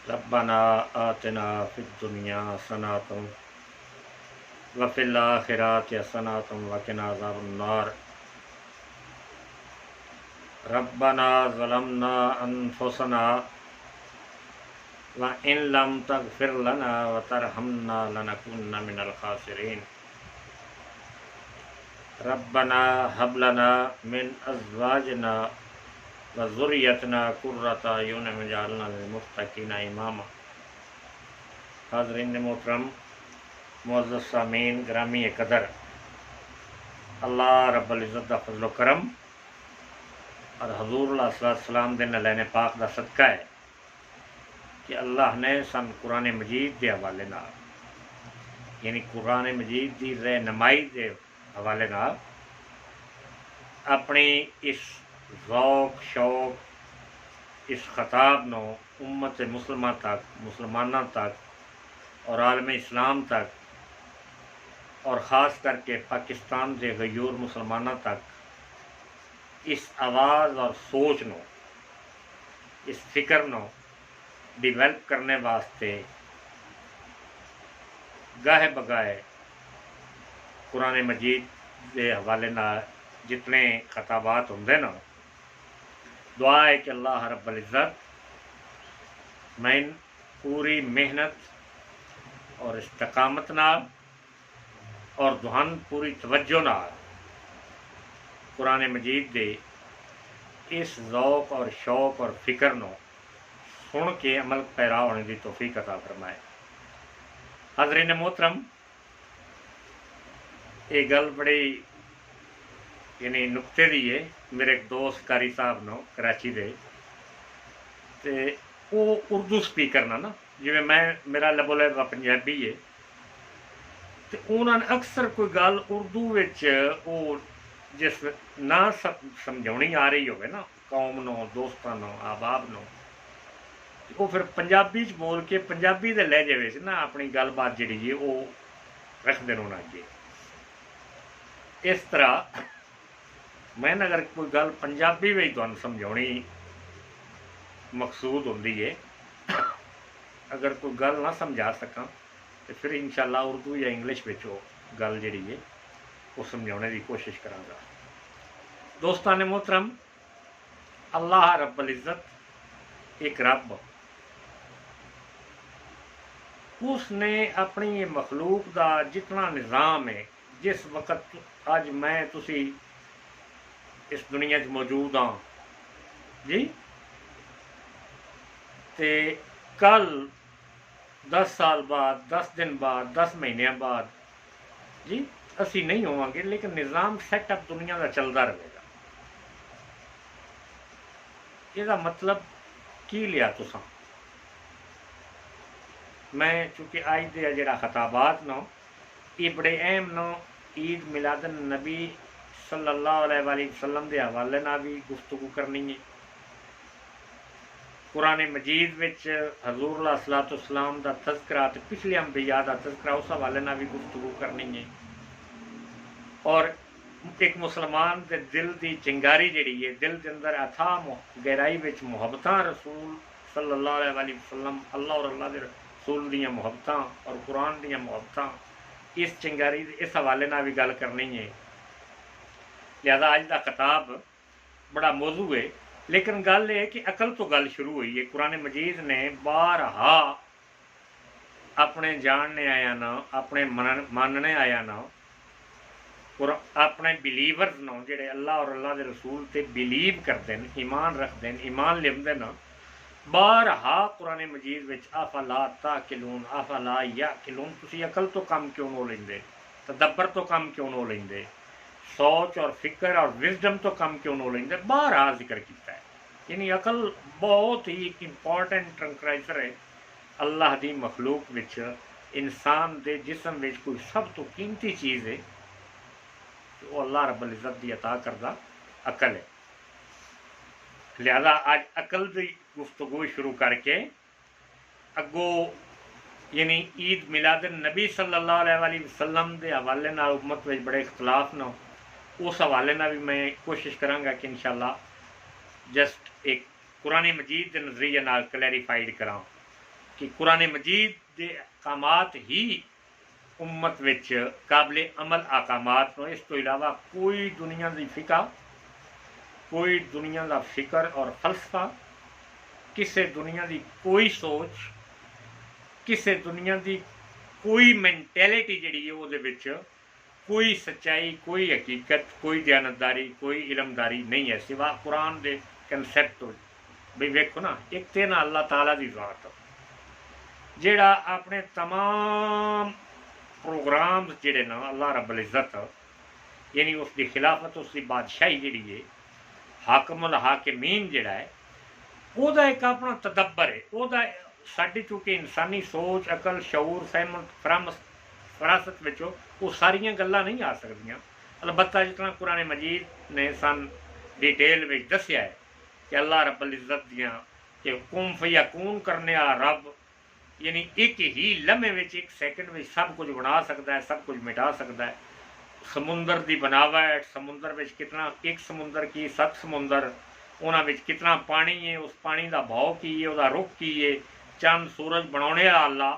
ربنا آتنا فی الدنیا حسنۃ وفی الآخرۃ حسنۃ وقنا عذاب النار ربنا ظلمنا انفسنا وإن لم تغفر لنا وترحمنا لنكونن من الخاسرین ربنا هب لنا من ازواجنا وذریتنا قرۃ اعین واجعلنا للمتقین اماما۔ حاضرین محترم، معزز سامعین گرامی قدر، اللہ رب العزت دا فضل و کرم اور حضور علیہ السلام دے نلین پاک دا صدقہ ہے کہ اللہ نے سن قرآن مجید دے حوالے نال، یعنی قرآن مجید دی رہنمائی دے حوالے نال اپنی اس ذوق شوق اس خطاب نو امت مسلمہ تک، مسلمانوں تک اور عالم اسلام تک اور خاص کر کے پاکستان دے غیور مسلمانوں تک اس آواز اور سوچ نو، اس فکر نو ڈیولپ کرنے واسطے گاہے بگاہے قرآن مجید دے حوالے نال جتنے خطابات ہوندے نا، دعا ہے کہ اللہ رب العزت میں پوری محنت اور استقامت نال اور دہن پوری توجہ نال قرآن مجید دے اس ذوق اور شوق اور فکر نو سن کے عمل پیرا ہونے کی توفیق عطا فرمائے۔ حاضرین محترم، یہ گل بڑی یعنی نقطے دی ہے۔ میرے ایک دوست قاری صاحب نو کراچی دے تے وہ اردو سپیکر نا جی میں میرا لب و لہجہ پنجابی ہے، تو انہوں نے اکثر کوئی گل اردو وچ وہ جس نہ سمجھونی آ رہی ہوگی نا قوم نو، دوستاں نو، احباب نو، وہ پھر پنجابی چ بول کے پنجابی دے لہجے وچ نا اپنی گل بات جڑی ہے وہ رکھتے ہونا اگے۔ اس طرح میں اگر کوئی گل پنجابی میں تمہیں سمجھاؤنی مقصود ہوندی ہے، اگر کوئی گل نہ سمجھا سکاں تو پھر انشاءاللہ اردو یا انگلش میں وہ گل جڑی ہے وہ سمجھانے کی کوشش کراں گا۔ دوستان محترم، اللہ رب العزت ایک رب، اس نے اپنی مخلوق دا جتنا نظام ہے، جس وقت اج میں تسی اس دنیا موجود ہاں جی، تے کل 10 سال بعد، 10 دن بعد، 10 مہینے بعد جی اسی نہیں ہوا گے، لیکن نظام سیٹ اپ دنیا کا چلتا رہے گا۔ یہ مطلب کی لیا تساں؟ میں چونکہ آج دے جڑا خطابات نو یہ بڑے اہم نو، عید میلاد النبی صلی اللہ علیہ وآلہ وسلم دے حوالے نال بھی گفتگو کرنی ہے، قرآن مجید وچ حضور علیہ الصلوۃ والسلام دا تذکرہ تے پچھلے انبیاء دا تذکرہ اس حوالے نال بھی گفتگو کرنی ہے، اور ایک مسلمان دے دل دی چنگاری جڑی ہے، دل دے اندر اتھا گہرائی وچ محبتاں رسول صلی اللہ علیہ وآلہ وسلم، اللہ اور اللہ دے رسول دیاں محبتاں اور قرآن دیاں محبتاں، اس چنگاری اس حوالے نال بھی گل کرنی ہے۔ لہذا اج دا خطاب بڑا موضوع ہے، لیکن گل یہ ہے کہ عقل تو گل شروع ہوئی ہے۔ قرآن مجید نے بارہا اپنے جاننے آیا نا، اپنے ماننے آیا نا، اپنے بلیورز نو جڑے اللہ اور اللہ دے رسول تے بلیو کرتے ہیں، ایمان رکھتے ہیں، ایمان لمدے نا، بارہا قرآن مجید وچ افلا تاقلون، افلا یعقلون، تسی عقل تو کم کیوں نہ لیندے، تدبر تو کم کیوں نہ لیندے، سوچ اور فکر اور وزڈم تو کم کیوں نہ لیندے، بارہا ذکر کیتا ہے۔ یعنی عقل بہت ہی ایک امپورٹنٹ ٹرنکرائزر ہے اللہ دی مخلوق وچ، انسان دے جسم وچ کوئی سب تو قیمتی چیز ہے، وہ اللہ رب العزت دی عطا کردہ عقل ہے۔ لہذا آج عقل دی گفتگو شروع کر کے اگوں یعنی عید میلاد النبی صلی اللہ علیہ وآلہ وسلم دے حوالے نال امت وچ بڑے اختلاف نہ، اس حوالے نال بھی میں کوشش کراں گا کہ انشاءاللہ جسٹ ایک قرآن مجید کے نظریے نال کلیریفائڈ کراں۔ کہ قرآن مجید دے احکامات ہی امت وچ قابل عمل احکامات نو، اس تو علاوہ کوئی دنیا دی فقہ، کوئی دنیا دا فکر اور فلسفہ، کسے دنیا دی کوئی سوچ، کسے دنیا دی کوئی مینٹیلٹی جڑی ہے وہ کوئی سچائی، کوئی حقیقت، کوئی دیانتداری، کوئی علمداری نہیں ہے سوا قرآن دے کنسیپٹ ہو۔ بھئی ویکھو نا، ایک تے نا اللہ تعالیٰ دی ذات جیڑا اپنے تمام پروگرام جڑے نا اللہ رب العزت، یعنی اس دی خلافت، اس دی بادشاہی جڑی ہے، حاکم الحاکمین جڑا ہے، وہ دا ایک اپنا تدبر ہے، وہ دا ساڈی چونکہ انسانی سوچ، عقل، شعور، فہم، فراست وچوں وہ ساریاں گلاں نہیں آ سکدیاں۔ البتہ جتنا قرآن مجید نے سن ڈیٹیل میں دسیا ہے کہ اللہ رب العزت دیاں کہ کن فیکون کرنے آ رب، یعنی ایک ہی لمحے وچ، ایک سیکنڈ میں سب کچھ بنا سکتا ہے، سب کچھ مٹا سکتا ہے۔ سمندر دی بناوٹ، سمندر وچ کتنا، ایک سمندر کی 7 سمندر، انہاں وچ کتنا پانی ہے، اس پانی دا بہاؤ کی ہے، وہ رخ کی ہے، چند سورج بنانے والا اللہ،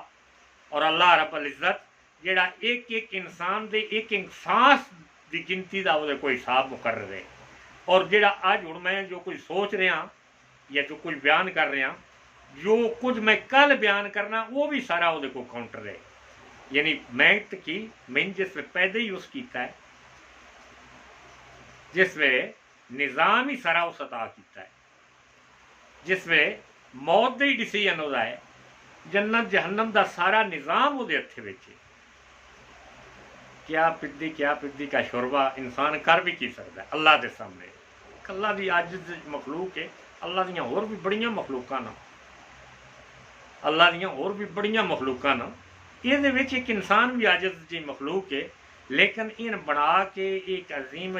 اور اللہ رب العزت جڑا ایک ایک انسان دے ایک ایک سانس دی گنتی دا وہ کوئی حساب مقرر ہے۔ اور جڑا اج ہن میں جو کچھ سوچ رہا یا جو کچھ بیان کر رہا، جو کچھ میں کل بیان کرنا، وہ بھی سارا وہ کو کاؤنٹر ہے۔ یعنی محنت کی میں جس میں پیدا ہی اس کیتا ہے، جس میں نظام ہی سارا اس عطا کیتا ہے، جس میں موت دے ہی ڈیسیژن ہوتا ہے، جنت جہنم دا سارا نظام وہ ہتھ وچ ہے۔ کیا پدی کا شوربہ انسان کر بھی کی سکتا ہے اللہ دے سامنے؟ اللہ دی عاجز مخلوق ہے۔ اللہ دیاں اور بھی بڑیاں مخلوقاں نا، اللہ دیاں اور بھی بڑیاں مخلوقاں نا، یہ ایک انسان بھی عاجز جی مخلوق ہے، لیکن ان بنا کے ایک عظیم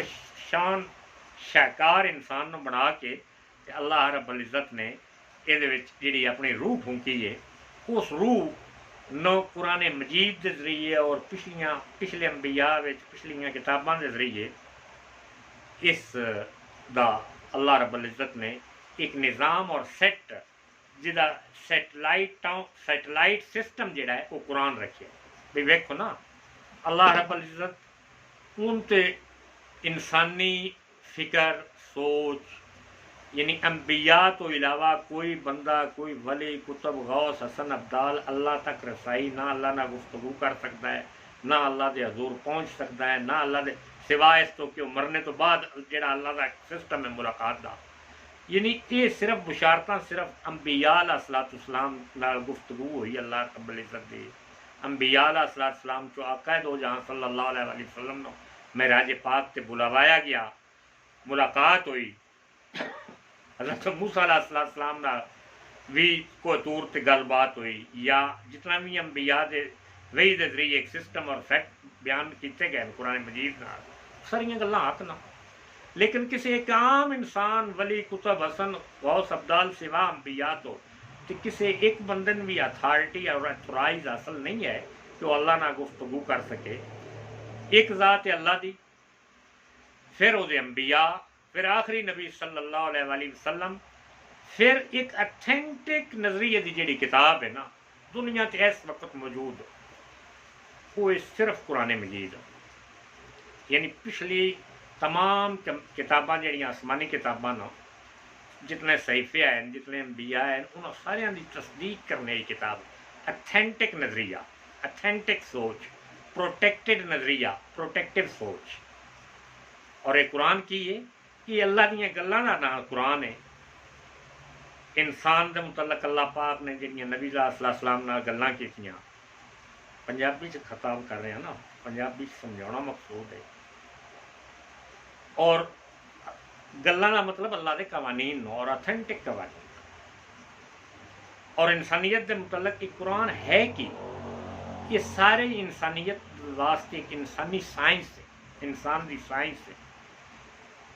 شان شاہکار انسان نو بنا کے اللہ رب العزت نے یہ جی اپنی روح پھونکی ہے، اس روح نو قرآن مجید کے ذریعے اور پچھلے انبیاء پچھلیاں کتاباں کے ذریعے اس دا اللہ رب العزت نے ایک نظام اور سیٹ جہاں سیٹلائٹ سسٹم جڑا ہے وہ قرآن رکھے۔ بھی ویکھو نا، اللہ رب العزت ان تے انسانی فکر سوچ، یعنی انبیاء تو علاوہ کوئی بندہ، کوئی ولی، کتب، غوث، حسن، ابدال اللہ تک رسائی نہ اللہ نہ گفتگو کر سکتا ہے، نہ اللہ دے حضور پہنچ سکتا ہے، نہ اللہ دے سوائے اس تو کہ مرنے تو بعد جڑا اللہ کا سسٹم ہے ملاقات دا، یعنی یہ صرف بشارتاں صرف انبیاء علیہ الصلوۃ والسلام نال گفتگو ہوئی اللہ رب العزت دی۔ انبیاء علیہ الصلوۃ والسلام جو آقا دو جہاں صلی اللہ علیہ وسلم نو معراج پاک تے بلوایا گیا، ملاقات ہوئی، حضرت موسیٰ علیہ السلام نال بھی کوئی طور تے گل بات ہوئی، یا جتنا بھی انبیاء دے وحی دے ذریعے ایک سسٹم اور فیکٹ بیان کیتے گئے قرآن مجید نال، ساریاں گلاں حق نہ، لیکن کسی ایک عام انسان ولی، کتب، حسن، غوث، ابدال سوا انبیاء تو کسی ایک بندے بھی اتھارٹی اور اتھورائز حاصل نہیں ہے کہ وہ اللہ نہ گفتگو کر سکے۔ ایک ذات اللہ دی، پھر وہ انبیاء، پھر آخری نبی صلی اللہ علیہ وآلہ وسلم، پھر ایک اتھینٹک نظریے دی جڑی کتاب ہے نا دنیا تے اس وقت موجود، وہ صرف قرآن مجید، یعنی پچھلی تمام کتاباں جڑیاں آسمانی کتاباں نا، جتنے صحیفے ہیں، جتنے انبیاء ہیں، انہوں سارے دی تصدیق کرنے کی کتاب، اتھینٹک نظریہ، اتھینٹک سوچ، پروٹیکٹڈ نظریہ، پروٹیکٹیو سوچ۔ اور یہ قرآن کی ہے، یہ اللہ دیاں گلاں دا نام قرآن ہے۔ انسان دے متعلق اللہ پاک نے جڑیاں نبی علیہ السلام نال گلاں کیتیاں، پنجابی چ خطاب کر رہے ہیں نا، پنجابی سمجھانا مقصود ہے، اور گلاں دا مطلب اللہ دے قوانین نو، اور اتھینٹک قوانین، اور انسانیت دے متعلق ایک قرآن ہے کہ یہ سارے انسانیت واسطے ایک انسانی سائنس ہے، انسان دی سائنس ہے۔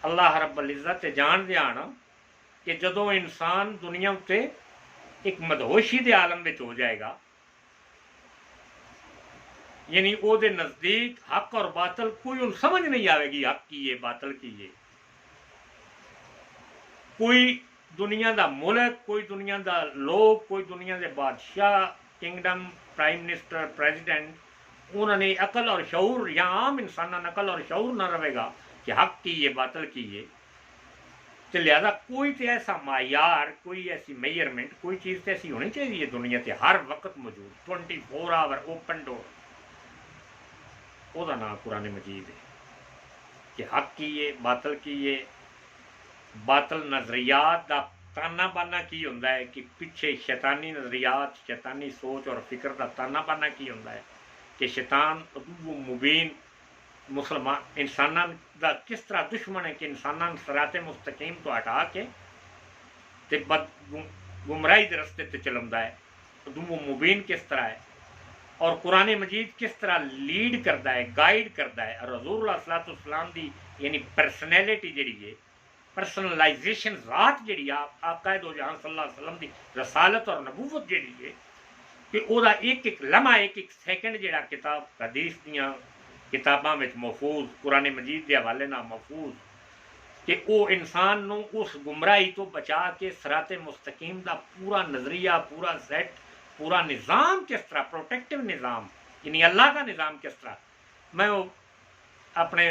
اللہ رب العزت جان دیا نا کہ جدو انسان دنیا اتنے ایک مدہوشی دے عالم میں ہو جائے گا، یعنی او دے نزدیک حق اور باطل کوئی ان سمجھ نہیں آئے گی، حق کی ہے باطل کی ہے، کوئی دنیا دا ملک، کوئی دنیا دا لوگ، کوئی دنیا دے بادشاہ، کنگڈم، پرائم منسٹر، پریزیڈنٹ، انہوں نے عقل اور شعور، یا عام انسان عقل اور شعور نہ رہے گا کہ حق کی یہ باطل کی یہ، تو لہذا کوئی تو ایسا معیار، کوئی ایسی میئرمنٹ، کوئی چیز تو ایسی ہونی چاہیے دنیا تے ہر وقت موجود، 24 آور اوپن ڈور، وہ نام قرآن مجید ہے کہ حق کیے باطل کیے، باطل نظریات دا تانا بانا کی ہوتا ہے کہ پیچھے شیطانی نظریات، شیطانی سوچ اور فکر دا تانا بانا کی ہوتا ہے کہ شیطان عدو مبین مسلمان انسانوں دا کس طرح دشمن ہے کہ انسانوں صراط مستقیم تو ہٹا کے تے گمراہی دے رستے تے چلندا ہے، عدو مبین کس طرح ہے، اور قرآن مجید کس طرح لیڈ کرتا ہے، گائیڈ کرتا ہے، اور حضور علیہ الصلوۃ والسلام دی یعنی پرسنالٹی جڑی ہے، پرسنلائزیشن ذات جڑی آقا دو جہاں صلی اللہ علیہ وسلم دی رسالت اور نبوت جڑی ہے کہ او دا ایک ایک لمحہ، ایک ایک سیکنڈ جڑا کتاب حدیث دیاں کتاباں وچ محفوظ، قرآن مجید دے حوالے نال محفوظ، کہ او انسان نو اس گمراہی تو بچا کے صراط مستقیم دا پورا نظریہ، پورا سیٹ، پورا نظام کس طرح، پروٹیکٹیو نظام یعنی اللہ کا نظام کس طرح۔ میں وہ اپنے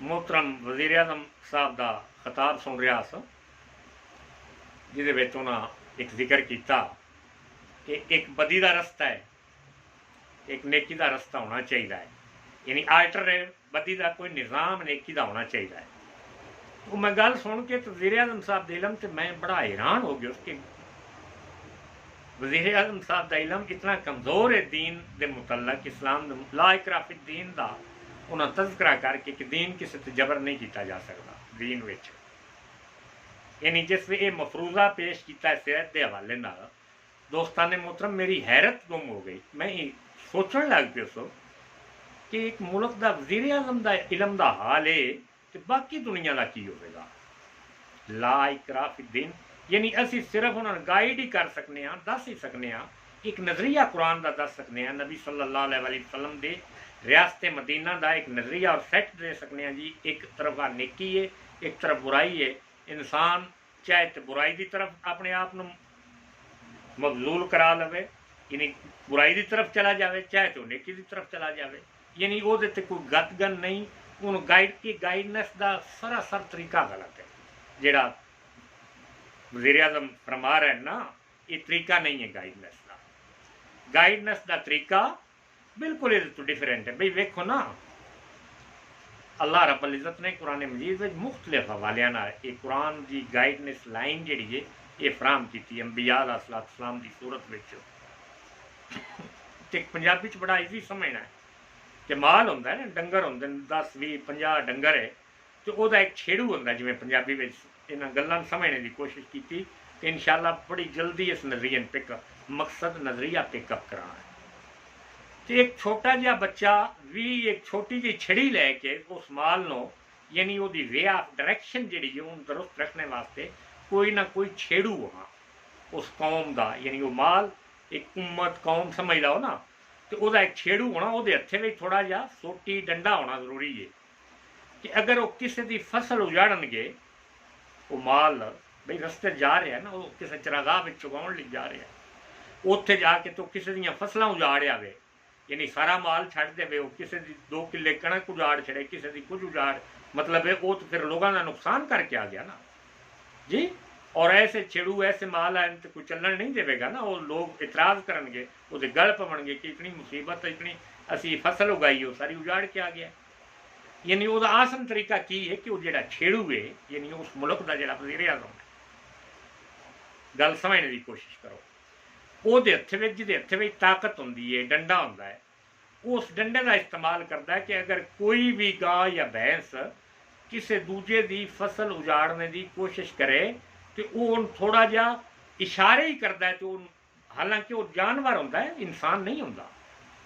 محترم وزیر اعظم صاحب دا خطاب سن رہا سا، جہد ایک ذکر کیتا کہ ایک بدی دا رستہ ہے، ایک نیکی دا رستہ ہونا چاہیے، یعنی آلٹر بدی دا کوئی نظام نیکی دا ہونا چاہیے۔ تو میں گل سن کے وزیر اعظم صاحب دے علم تے میں بڑا حیران ہو گیا کہ وزیر اعظم صاحب دا علم اتنا کمزور ہے دین دے متعلق، اسلام دے لا اکراہ فی الدین دا انہاں تذکرہ کر کے کہ دین کسی تے جبر نہیں کیتا جا سکتا دین وچ، یعنی جس نے یہ مفروضہ پیش کیتا ہے صحت دے حوالے نال، دوستان محترم میری حیرت گم ہو گئی۔ میں سوچن لگ پیا سو کہ ایک ملک دا وزیر اعظم دا علم دا حال ہے تو باقی دنیا دا کی ہوئے گا۔ لا اکراہ فی الدین یعنی اسی صرف انہوں نے گائیڈ ہی کر سکنے ہاں، دس ہی سکنے ہاں، ایک نظریہ قرآن دا دس سکنے ہاں، نبی صلی اللہ علیہ وسلم دے ریاست مدینہ دا ایک نظریہ اور سیٹ دے سکنے ہاں جی، ایک طرف نیکی ہے، ایک طرف برائی ہے، انسان چاہے تو برائی دی طرف اپنے آپ مبذول کرا لوے، یعنی برائی دی طرف چلا جاوے، چاہے تو نیکی دی طرف چلا جاوے، یعنی وہ دیتے کوئی گت گن نہیں، ان گائیڈ کی گائیڈنس دا سراسر طریقہ غلط ہے، جیڑا وزیر اعظم فرما رہے ہیں نا، یہ طریقہ نہیں ہے گائیڈنس دا، گائیڈنس دا طریقہ بالکل تو ڈیفرنٹ ہے۔ بھئی ویکھو نا، اللہ رب العزت نے قرآن مجید میں مختلف حوالے نال یہ قرآن دی گائیڈنس لائن جڑی ہے یہ فراہم کی انبیاء علیہ السلام دی صورت وچ، تے پنجابی چ بڑا ایزی سمجھنا ہے کہ مال ہوندا ہے نا، ڈنگر ہوندے 10 20 50 ڈنگر ہے، تو وہ ایک چھیڑو ہوندا ہے، جویں پنجابی وچ انہاں گلاں سمجھنے دی کوشش کی کہ انشاءاللہ بڑی جلدی اس نظریے پک مقصد نظریہ پک اپ کرانا ہے۔ تو ایک چھوٹا جہا بچہ بھی ایک چھوٹی جی چھڑی لے کے اس مال نو یعنی وہ وے آف ڈائریکشن جہی ہے ان درست رکھنے واسطے کوئی نہ کوئی چھیڑو ہونا اس قوم دا، یعنی وہ مال ایک امت قوم سمجھ لو نا، تو وہ ایک چھیڑو ہونا، وہ ہتھے میں تھوڑا جہا سوٹی ڈنڈا ہونا ضروری ہے کہ اگر وہ کسی دی فصل اجاڑن گے، وہ مال بھئی رستے جا رہا ہے نا، وہ کسی چراگاہ چگاؤن لے جا رہا ہے، اتنے جا کے تو کسی دیاں فصلاں اجاڑیا وے، یعنی سارا مال چھڑ دے، وہ کسی دی 2 کلے کنک اجاڑ چھڑے، کسی دی کچھ اجاڑ، مطلب ہے وہ تو پھر لوگوں کا نقصان کر کے آ گیا نا جی۔ اور ایسے چھڑو ایسے مال آئے تو کوئی چلن نہیں دے گا نا، وہ لوگ اعتراض کرن گے، وہ گل پون گے کہ اتنی مصیبت، اتنی اسی فصل اگائی وہ ساری اجاڑ کے آ گیا۔ یعنی وہ آسان طریقہ کی ہے کہ وہ جڑا چھیڑو ہے، یعنی اس ملک کا جڑا وزیر اعظم ہے، گل سمجھنے کی کوشش کرو، وہ ہاتھ جہد ہاتھ میں طاقت ہوں، ڈنڈا ہوں، اس ڈنڈے کا استعمال کرتا ہے کہ اگر کوئی بھی گاہ یا بھینس کسی دوجے دی فصل اجاڑنے دی کوشش کرے تو وہ تھوڑا جا اشارے ہی کرتا ہے، تو حالانکہ وہ جانور ہوتا ہے، انسان نہیں ہوتا،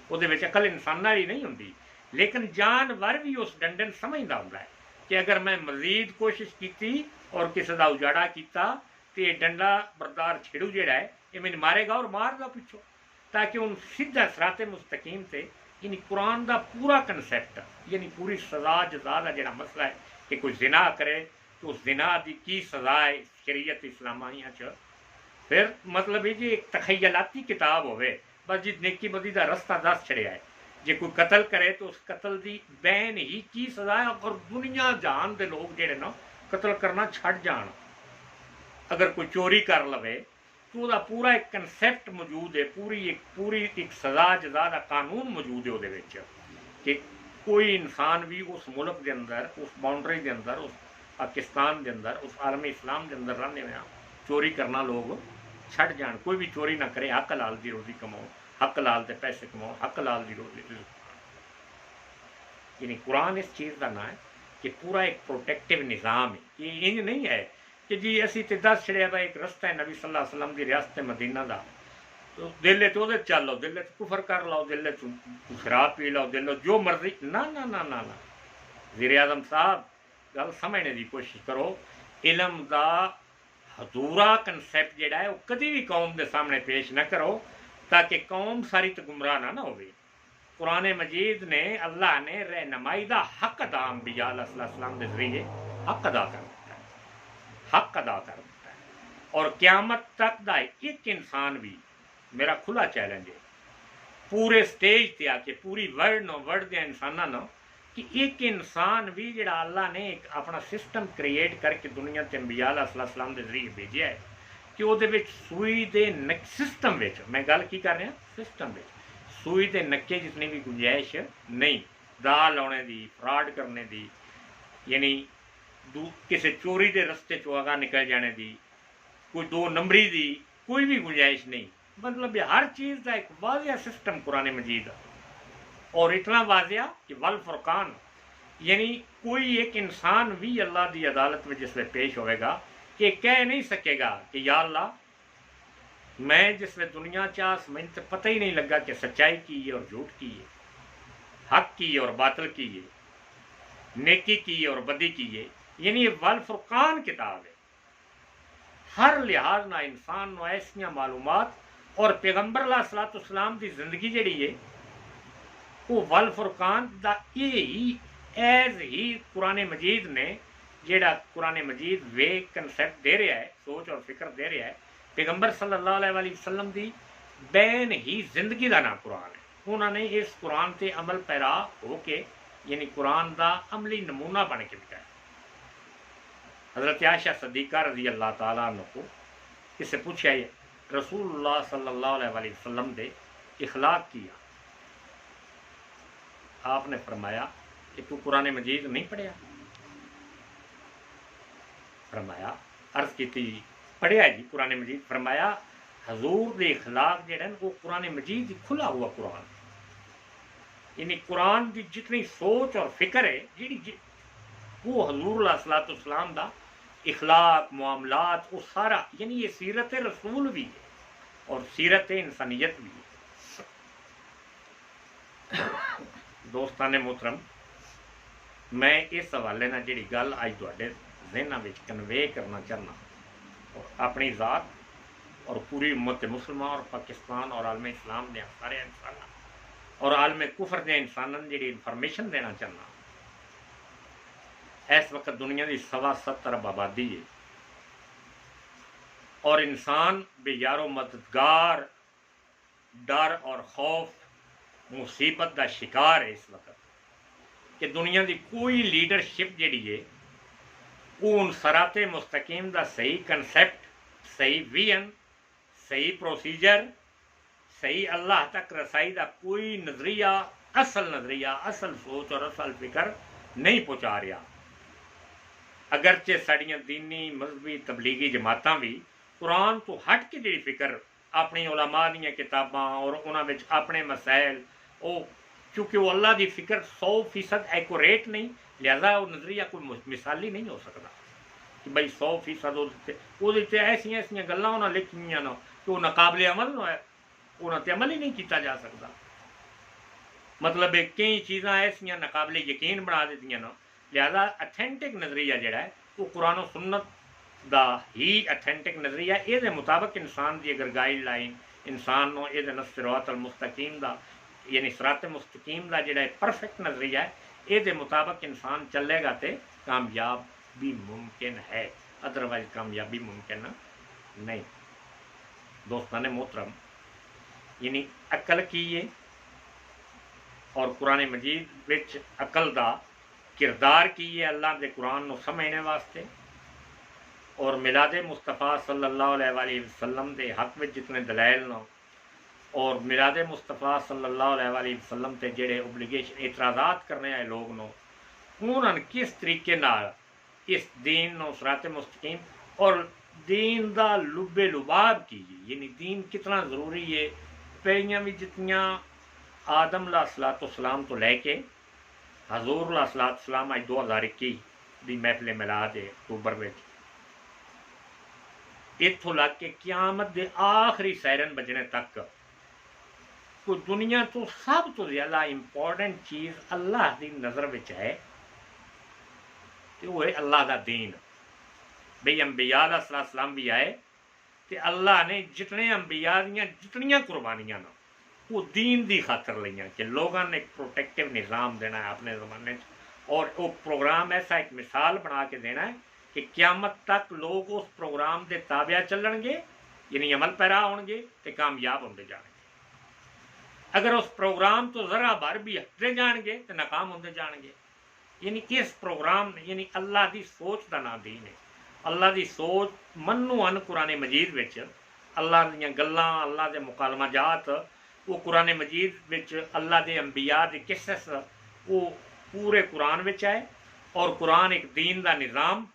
وہ عقل انسان والی نہیں ہوتی، لیکن جانور بھی اس ڈنڈے سمجھتا ہوتا ہے کہ اگر میں مزید کوشش کی اور کسی کا اجاڑا کیتا تو یہ ڈنڈا بردار چھڑو جڑا ہے یہ مجھے مارے گا اور مار گا پچھو، تاکہ ان سیدھا صراط مستقیم سے، یعنی قرآن دا پورا کنسیپٹ، یعنی پوری سزا جزا کا جڑا مسئلہ ہے کہ کوئی زنا کرے تو اس زنا دی کی سزا ہے شریعت اسلامیہ چ پھر مطلب ہے جی ایک تخیلاتی کتاب ہوئے بس جی نیکی بدی دا رستہ دس چھڑیا ہے جی کوئی قتل کرے تو اس قتل دی بین ہی کی سزا ہے اور دنیا جہان دے لوگ جڑے نا قتل کرنا چھڑ جان اگر کوئی چوری کر لوے تو دا پورا ایک کنسیپٹ موجود ہے پوری ایک سزا جزا دا قانون موجود ہے وہ دے وچ کہ کوئی انسان بھی اس ملک دے اندر اس باؤنڈری دے اندر اس پاکستان دے اندر اس عالم اسلام دے اندر رہنے میں چوری کرنا لوگ چھڑ جان کوئی بھی چوری نہ کرے حق حلال دی روزی کماؤ حق حلال دے پیسے کماؤ حق حلال دی روزی یعنی قرآن اس چیز کا نام ہے کہ پورا ایک پروٹیکٹیو نظام ہے یہ انج نہیں ہے کہ جی اسی تے دس چھڑیا با ایک رستہ ہے نبی صلی اللہ علیہ وسلم دی ریاست مدینہ دا تو دل تو دے چل لو دل کفر کر لو دل شراب پی لو دل جو مرضی نہ وزیر اعظم صاحب گل سمجھنے دی کوشش کرو علم دا حضورا کنسیپٹ جڑا ہے وہ کدی بھی قوم دے سامنے پیش نہ کرو تاکہ قوم ساری تو گمراہ نہ ہوئے قرآن مجید نے اللہ نے رہنمائی دا حق ادا انبیاء علیہ السلام دے ذریعے حق ادا کر دیتا ہے حق ادا کر دیتا ہے اور قیامت تک دا ایک انسان بھی میرا کھلا چیلنج ہے پورے سٹیج تے آ کے پوری ورلڈ دے انساناں نو کہ ایک انسان بھی جڑا اللہ نے ایک اپنا سسٹم کریٹ کر کے دنیا تے انبیاء علیہ السلام دے ذریعے بھیجیا ہے کہ وہ سوئی دے سسٹم میں گل کی کر رہا سسٹم سوئی دے نکے جتنی بھی گنجائش نہیں دا لانے دی فراڈ کرنے دی یعنی کسی چوری دے رستے چو آگاہ نکل جانے دی کوئی دو نمبری دی کوئی بھی گنجائش نہیں مطلب ہر چیز کا ایک واضح سسٹم قرآن مجید اور اتنا واضح کہ والفرقان یعنی کوئی ایک انسان بھی اللہ دی عدالت میں جس میں پیش ہوئے گا کہ کہہ نہیں سکے گا کہ یا اللہ میں جس میں دنیا چاس میں تو پتہ ہی نہیں لگا کہ سچائی کی ہے اور جھوٹ کی ہے حق کی ہے اور باطل کی ہے نیکی کی ہے اور بدی کی ہے یعنی یہ والفرقان کتاب ہے ہر لحاظ نہ انسان نو ایسیاں معلومات اور پیغمبر علیہ الصلوۃ والسلام دی زندگی جڑی ہے وہ والفرقان دا یہی ایز ہی قرآن مجید نے جیڑا قرآن مجید وے کنسیپٹ دے رہا ہے سوچ اور فکر دے رہا ہے پیغمبر صلی اللہ علیہ وسلم دی بین ہی زندگی دا نام قرآن ہے انہوں نے اس قرآن تے عمل پیرا ہو کے یعنی قرآن دا عملی نمونہ بن کے بتایا حضرت عائشہ صدیقہ رضی اللہ تعالیٰ عنہ کو اس سے پوچھا ہے رسول اللہ صلی اللہ علیہ وسلم دے اخلاق کیا آپ نے فرمایا کہ تو قرآن مجید نہیں پڑھیا فرمایا عرض کی تھی پڑھیا جی قرآن مجید فرمایا حضور دے اخلاق جڑے وہ قرآن مجید کھلا ہوا قرآن یعنی قرآن دی جتنی سوچ اور فکر ہے جیڑی وہ حضور علیہ الصلوۃ والسلام دا اخلاق معاملات وہ سارا یعنی یہ سیرت رسول بھی ہے اور سیرت انسانیت بھی ہے دوستان محترم میں اس حوالے نہ جڑی گل اج تواڈے ذہناں وچ کنوے کرنا چاہنا اور اپنی ذات اور پوری امت مسلمہ اور پاکستان اور عالم اسلام دے سارے انسان اور عالم کفر دے انساناں جڑی انفارمیشن دینا چاہنا اس وقت دنیا کی 70 ارب آبادی ہے اور انسان بے یار و مددگار ڈر اور خوف مصیبت کا شکار ہے اس وقت کہ دنیا کی کوئی لیڈرشپ جڑی ہے وہ ان سرات مستقیم کا صحیح کنسیپٹ صحیح ویژن صحیح پروسیجر صحیح اللہ تک رسائی کا کوئی نظریہ اصل سوچ اور اصل فکر نہیں پہنچا رہا اگرچہ ساڑیاں دینی مذہبی تبلیغی جماعتاں بھی قرآن تو ہٹ کے جڑی فکر اپنی علماء دیا کتاباں اور انہاں وچ اپنے مسائل وہ چونکہ وہ اللہ دی فکر 100% ایکوریٹ نہیں لہذا وہ نظریہ کوئی مثالی نہیں ہو سکتا کہ بھائی 100% وہ ایسیاں گلاں انہاں لکھیاں نا کہ وہ ناقابل عمل نہ ہے انہاں تے عمل ہی نہیں کیتا جا سکتا مطلب کئی چیزاں ایسیاں ناقابل یقین بنا دیتیاں نا لہذا اتھینٹک نظریہ جڑا ہے وہ قرآن و سنت دا ہی اتھینٹک نظریہ یہ مطابق انسان دی اگر گائیڈ لائن انسان نو یہ صراط المستقیم دا یعنی صراط مستقیم دا جڑا ہے پرفیکٹ نظریہ ہے یہ مطابق انسان چلے گا تے کامیاب بھی ممکن ہے، ادروائز کامیابی ممکن نہیں۔ دوستان محترم، یعنی عقل کی ہے اور قرآن مجید وچ عقل دا کردار کی ہے اللہ دے قرآن نو سمجھنے واسطے، اور میلاد مصطفیٰ صلی اللہ علیہ وآلہ وسلم دے حق وچ جتنے دلائل نو، اور میلاد مصطفیٰ صلی اللہ علیہ وآلہ وسلم تے جڑے اوبلیگیشن اعتراضات کرنے آئے لوگ نو، انہوں نے کس طریقے نال اس دین نو صراط مستقیم اور دین دا لب لباب کی، یعنی دین کتنا ضروری ہے، پہلیاں بھی جتنیاں آدم علیہ الصلوۃ والسلام تو لے کے حضور علیہ الصلوۃ والسلام اج 2021 دی محفل میلاد ہے اکتوبر وچ، اتوں لگ کے قیامت دے آخری سائرن بجنے تک کوئی دنیا تو سب تو زیادہ امپورٹنٹ چیز اللہ دی نظر وچ ہے کہ وہ ہے اللہ دا دین۔ بھئی انبیاء علیہ السلام بھی آئے کہ اللہ نے جتنے انبیاء دیاں جتنیاں قربانیاں نا وہ دین دی خاطر لیاں کہ لوگوں نے ایک پروٹیکٹیو نظام دینا ہے اپنے زمانے اور وہ پروگرام ایسا ایک مثال بنا کے دینا ہے کہ قیامت تک لوگ اس پروگرام دے تابع چلن گے، یعنی عمل پیرا ہون گے تو کامیاب ہوندے جان گے۔ اگر اس پروگرام تو ذرا بھر بھی ہٹتے جان گے تو ناکام ہوندے جان گے۔ یعنی اس پروگرام یعنی اللہ دی سوچ دا نام دین ہے۔ اللہ دی سوچ منو ان قرآن مجید وچ اللہ دیاں گلاں، اللہ دے مکالمہ جات، وہ قرآن مجید وچ اللہ دے انبیاء دے قصص وہ پورے قرآن وچ آئے، اور قرآن ایک دین دا نظام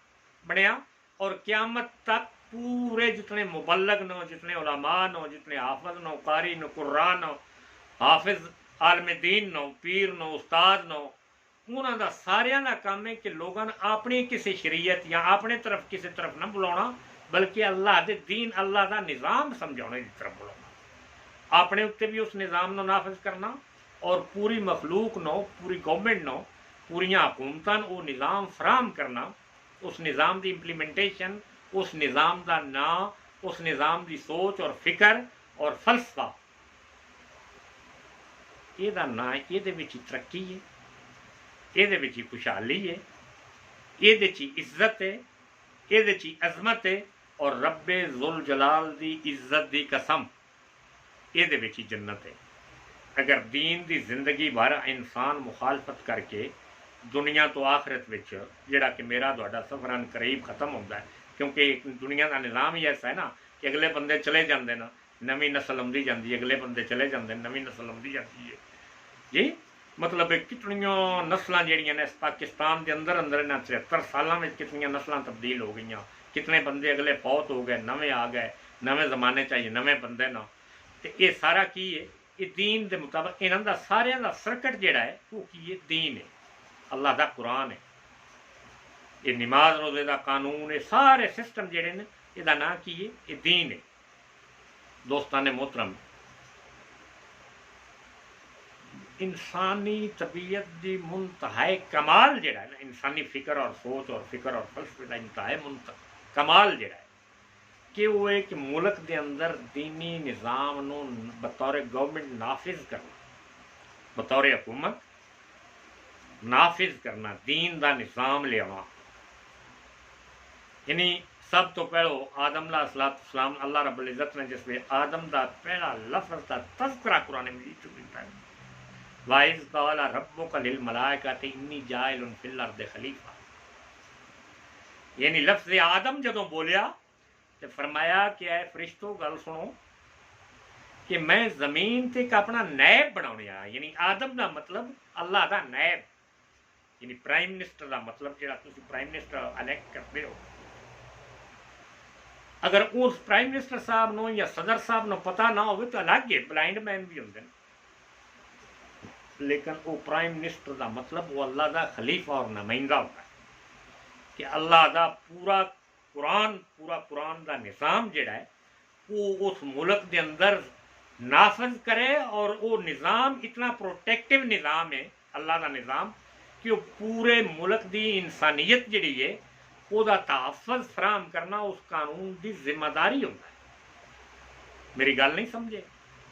بنیا، اور قیامت تک پورے جتنے مبلغ نو، جتنے علماء نو، جتنے حافظ نو، قاری نو، قرآن نو، حافظ عالم دین نو، پیر نو، استاد نو، انہوں دا ساریاں دا کام ہے کہ لوگوں نے اپنی کسی شریعت یا اپنے طرف کسی طرف نہ بلاونا، بلکہ اللہ دے دین، اللہ دا نظام سمجھانے کی طرف بلاونا، اپنے اتنے بھی اس نظام نو نافذ کرنا، اور پوری مخلوق نو، پوری گورنمنٹ نو، پوری حکومتاں وہ نظام فراہم کرنا، اس نظام دی امپلیمنٹیشن، اس نظام دا نام، اس نظام دی سوچ اور فکر اور فلسفہ، یہ دا نام یہ ترقی ہے، یہ خوشحالی ہے، یہ عزت ہے، یہ عظمت ہے، اور رب ذوالجلال دی عزت دی قسم یہ جنت ہے۔ اگر دین دی زندگی بھر انسان مخالفت کر کے دنیا تو آخرت وچ جڑا کہ میرا تہاڈا سفران قریب ختم ہوتا ہے، کیونکہ دنیا کا نظام ہی ایسا ہے نا کہ اگلے بندے چلے جاندے نا، نویں نسل آمدی جاندی ہے، اگلے بندے چلے جاندے نویں نسل آمدی جاتی ہے۔ جی مطلب کتنیاں نسلاں جہاں نے اس پاکستان کے اندر اندر انہاں 73 سالوں میں کتنی نسلاں تبدیل ہو گئی، کتنے بندے اگلے فوت ہو گئے، نویں آ گئے، نویں زمانے چاہیے نویں بندے نا، تو یہ سارا کی ہے، یہ دین دے مطابق انہاں دا سارے دا سرکٹ جڑا ہے وہ کی ہے، دین ہے، اللہ دا قرآن ہے، یہ نماز روزے دا قانون ہے، سارے سسٹم جڑے نے یہ دا نام کی ہے، یہ دین ہے۔ دوستان محترم، انسانی طبیعت دی منتہائی کمال جڑا ہے نا، انسانی فکر اور سوچ اور فکر اور فلسفے کا انتہائی کمال جڑا ہے کہ وہ ایک ملک دے اندر دینی نظام نو بطور گورنمنٹ نافذ کرنا، بطور حکومت نافذ کرنا، دین دا نظام لیاواں۔ یعنی سب تو پہلو آدم علیہ السلام اللہ رب العزت نے جس میں آدم دا پہلا لفظ دا تذکرہ قرآن مجید چ کیتا ہے، وَإِذْ قَالَ رَبُّكَ لِلْمَلَائِكَةِ إِنِّي جَاعِلٌ فِي الْأَرْضِ خلیفہ، یعنی لفظ آدم جدوں بولیا تو فرمایا کہ اے فرشتو گل سنو کہ میں زمین تے ایک اپنا نائب بنانے آیا، یعنی آدم دا مطلب اللہ دا نائب، یعنی پرائم منسٹر دا مطلب جڑا تسی پرائم منسٹر الیکٹ کرتے ہو، اگر اس پرائم منسٹر صاحب نو یا صدر صاحب نو پتہ نہ ہوئے تو الگ ہے، بلائنڈ مین بھی ہوندے، لیکن وہ پرائم منسٹر دا مطلب وہ اللہ دا خلیفہ اور نمائندہ ہوتا ہے کہ اللہ دا پورا قرآن دا نظام جڑا ہے وہ اس ملک دے اندر نافذ کرے، اور وہ نظام اتنا پروٹیکٹیو نظام ہے اللہ دا نظام کہ وہ پورے ملک دی انسانیت جڑی ہے وہ دا تحفظ فراہم کرنا اس قانون دی ذمہ داری ہوتا ہے۔ میری گل نہیں سمجھے،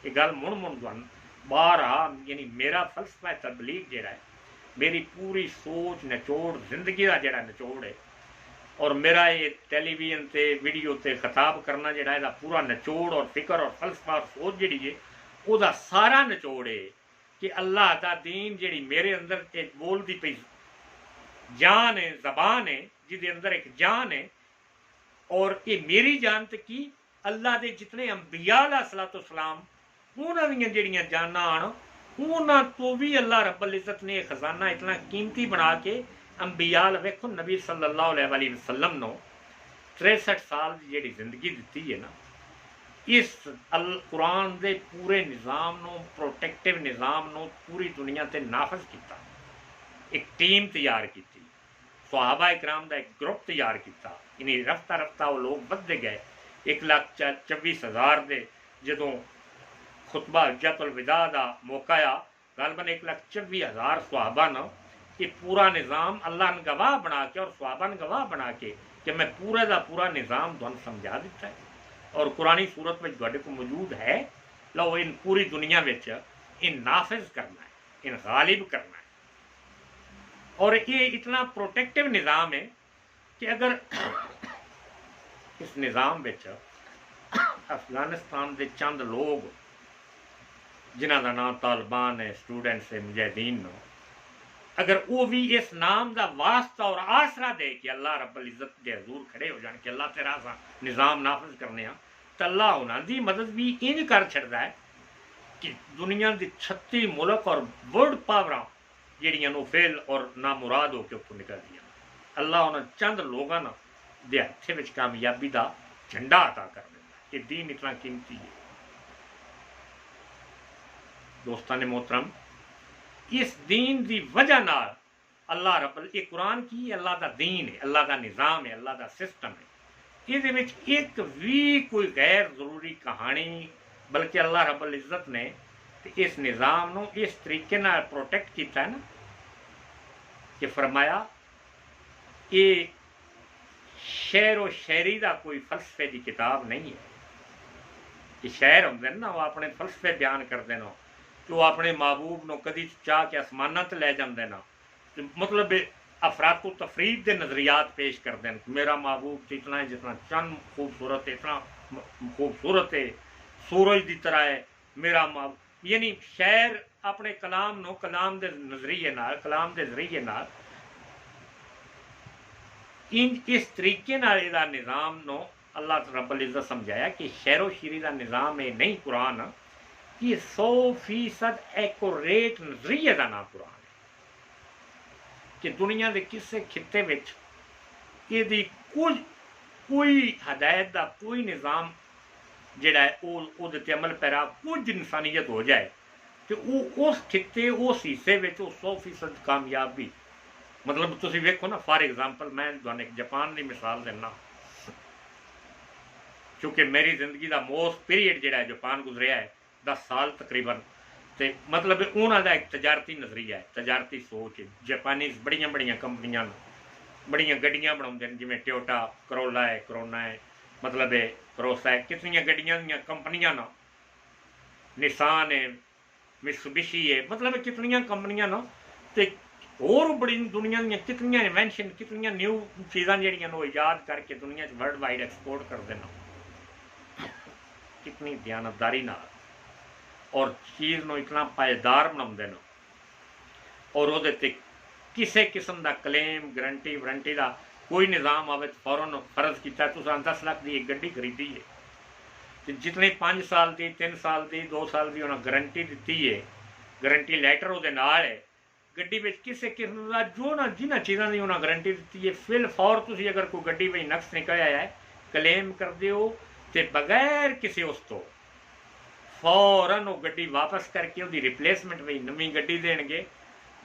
یہ گل من بارہا، یعنی میرا فلسفہ تبلیغ جڑا ہے، میری پوری سوچ نچوڑ زندگی کا جڑا نچوڑ ہے اور میرا یہ ٹیلی ویژن تے ویڈیو تے خطاب کرنا جڑا ہے پورا نچوڑ اور فکر اور فلسفہ اور سوچ جڑی ہے وہ سارا نچوڑ ہے کہ اللہ دا دین جڑی میرے اندر ایک بول دی پئی جان ہے، زبان ہے، جس اندر ایک جان ہے، اور یہ میری جان تے کی اللہ دے جتنے انبیاء علیہ الصلوۃ والسلام انہاں دیاں جڑیاں جاناں آن انہاں تو بھی اللہ رب العزت نے خزانہ اتنا قیمتی بنا کے انبیاء ویکھو نبی صلی اللہ علیہ وسلم نو 63 سال کی جڑی زندگی دیتی ہے نا، اس قرآن دے پورے نظام نو پروٹیکٹیو نظام نو پوری دنیا تے نافذ کیتا، ایک ٹیم تیار کیتی، صحابہ اکرام دا ایک گروپ تیار کیتا، انہیں رفتہ رفتہ وہ لوگ بدتے گئے 1,24,000 دے جدوں خطبہ حجت الوداع دا موقع آیا غالباً 1,24,000 صحابہ نو یہ پورا نظام اللہ نے گواہ بنا کے اور صحابہ نے گواہ بنا کے کہ میں پورا دا پورا نظام تمہیں سمجھا دیتا ہے اور قرآنی صورت میں تھوڑے کو موجود ہے، لو ان پوری دنیا وچ ان نافذ کرنا ہے، ان غالب کرنا ہے، اور یہ اتنا پروٹیکٹیو نظام ہے کہ اگر اس نظام وچ افغانستان دے چند لوگ جنہاں دا نام طالبان ہے، اسٹوڈنٹس ہے، مجاہدین نو، اگر وہ بھی اس نام دا واسطہ اور آسرا دے کہ اللہ رب العزت دے حضور کھڑے ہو جان کہ اللہ تیرا سا نظام نافذ کرنے ہاں، تو اللہ انہاں دی مدد بھی انج کر چھڑدا ہے کہ دنیا دی 36 ملک اور ورلڈ پاوراں جڑیاں نو فیل اور نامراد ہو کے اتوں نکل دیا، اللہ انہاں چند لوگاں دے ہتھے وچ کامیابی دا جھنڈا عطا کر دیندا۔ یہ دین اتنا قیمتی ہے دوستان محترم، اس دین دی وجہ نال اللہ رب یہ قرآن کی اللہ دا دین ہے، اللہ دا نظام ہے، اللہ دا سسٹم ہے، یہ ایک بھی کوئی غیر ضروری کہانی بلکہ اللہ رب العزت نے اس نظام نو اس طریقے نال پروٹیکٹ کیتا ہے نا کہ فرمایا یہ شعر و شاعری دا کوئی فلسفے دی کتاب نہیں ہے، یہ شاعر ہوندے نا وہ اپنے فلسفے بیان کرتے ہیں کہ وہ اپنے محبوب نو کدی چاہ کے آسمانہ تے لے جاندے نا، مطلب افراد و تفرید دے نظریات پیش کرتے ہیں، میرا محبوب تو اتنا ہے جتنا چند خوبصورت ہے، اتنا خوبصورت ہے، سورج دی طرح ہے میرا محبوب، یعنی شاعر اپنے کلام نو کلام دے نظریے نال کلام دے ذریعے نال اس طریقے نال یہ نظام نو اللہ رب العزت سمجھایا کہ شعر و شاعری دا نظام یہ نہیں قرآن، یہ 100% ایکوریٹ نظریے دا نام قرآن ہے کہ دنیا دے کسے خطے وچ یہ کوئی ہدایت دا کوئی نظام جڑا ہے وہ عمل پیرا کچھ انسانیت ہو جائے کہ وہ اس خطے اس حصے وچ 100% کامیابی، مطلب تسی ویکھو نا فار ایگزامپل میں تمہیں ایک جاپان کی مثال دینا، چونکہ میری زندگی دا موسٹ پیریڈ جڑا ہے جاپان گزریا ہے 10 سال تقریباً، تے مطلب انہوں دا ایک تجارتی نظریہ ہے، تجارتی سوچ ہے، جاپانیز بڑیاں بڑیاں کمپنیاں بڑیاں گڈیاں بناؤندے ہیں، جویں ٹویوٹا کرولا ہے، کرونا ہے، مطلب ہے کروسا ہے، کتنی گڈیاں دیاں کمپنیاں نا، نسان ہے، متسوبشی ہے، مطلب کتنی کمپنیاں نا، تے اور بڑی دنیا دیا کتنی انوینشن کتنی نیو چیزاں جہاں وہ ایجاد کر کے دنیا ورلڈ وائڈ ایکسپورٹ کر دینا، کتنی دیانتداری نال اور چیز نو اتنا پائیدار بنا دینا، اور وہ کسی قسم دا کلیم گارنٹی وارنٹی دا کوئی نظام آئے فوراً فرض کیا تو 10 لاکھ کی ایک گڈی خریدی ہے، جتنے 5 سال دی 3 سال دی 2 سال دی انہیں گارنٹی دیتی ہے، گارنٹی لیٹر وہ ہے گڈی کسی قسم کا جو نہ جنہ چیزوں کی انہیں گارنٹی دیتی ہے، فل فور تھی اگر کوئی گڈی میں نقص نکل آیا ہے کلیم کر دیو تے بغیر کسی اس تو فوراً وہ گڈی واپس کر کے وہ ریپلیسمنٹ بھی نویں گڈی دین گے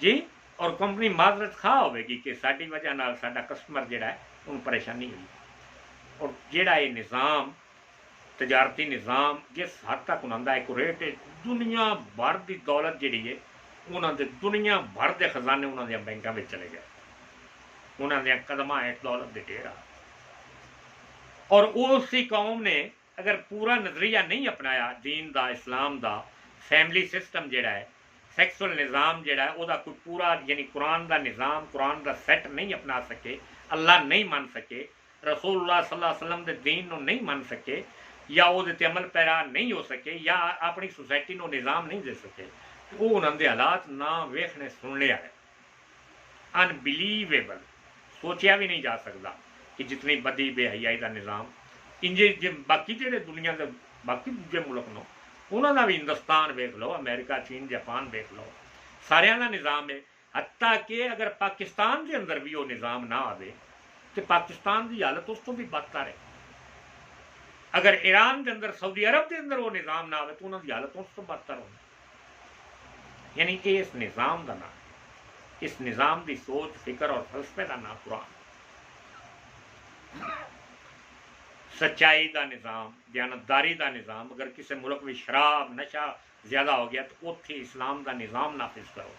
جی، اور کمپنی معذرت خواہ ہوے گی کہ ساری وجہ نال ساڈا کسٹمر جڑا ہے ان پریشانی ہوئی، اور جڑا یہ نظام تجارتی نظام جس حد تک انہوں ایکوریٹ ہے، دنیا بھر کی دولت جڑی ہے انہوں نے دنیا بھر کے خزانے انہوں نے بینکوں میں چلے گئے، انہوں نے قدماں ہیٹ دولت دے ڈھیر، اور اسی قوم نے اگر پورا نظریہ نہیں اپنایا دین دا اسلام دا، فیملی سسٹم جڑا ہے، سیکسول نظام جڑا ہے وہ کوئی پورا یعنی قرآن دا نظام قرآن دا سیٹ نہیں اپنا سکے، اللہ نہیں من سکے, رسولullah صلی اللہ علیہ وسلم دے دین نو نہیں من سکے, یا وہ عمل پیرا نہیں ہو سکے, یا اپنی سوسائٹی نو نظام نہیں دے سکے, وہ انہوں دے حالات نہ ویکھنے سننے آئے. انبلیویبل, سوچیا بھی نہیں جا سکتا کہ جتنی بدی بے حیائی کا نظام انجے باقی جہے دنیا کے باقی دوجے ملک نو انہوں کا بھی, ہندوستان ویکھ لو, امریکہ, چین, جاپان ویکھ لو, سارا کا نظام ہے. حتیٰ کہ اگر پاکستان کے اندر بھی وہ نظام نہ آئے تو پاکستان کی حالت اس کو بھی بدتر ہے. اگر ایران کے اندر, سعودی عرب کے اندر وہ نظام نہ آئے تو انہوں کی حالت اس کو بدتر ہو. یعنی کہ اس نظام کا نام, اس نظام کی سوچ, فکر اور فلسفے کا نام قرآن. سچائی کا نظام, دیانتداری کا نظام. اگر کسی ملک میں شراب, نشہ زیادہ ہو گیا تو اتنے اسلام کا نظام نافذ کرو.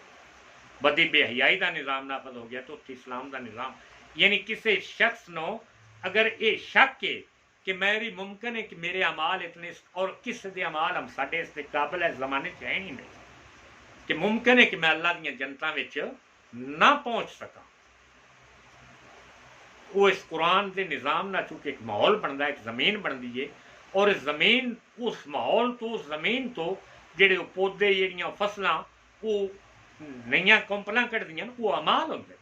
بدی بے حیائی کا نظام نافذ ہو گیا تو اتنے اسلام کا نظام. یعنی کسی شخص نو اگر یہ شک ہے کہ میری ممکن ہے کہ میرے اعمال اتنے, اور کس دے اعمال ہم ساڈے اس قابل ہے زمانے چ ہے ہی نہیں کہ ممکن ہے کہ میں اللہ دیا جنتا نہ پہنچ سکا. وہ اس قرآن کے نظام نہ, چونکہ ایک ماحول بنتا ہے, ایک زمین بنتی ہے, اور زمین اس ماحول تو, اس زمین تو جڑے پودے, جہاں فصلاں وہ نئی کمپلاں کٹدیاں وہ امال ہوتے.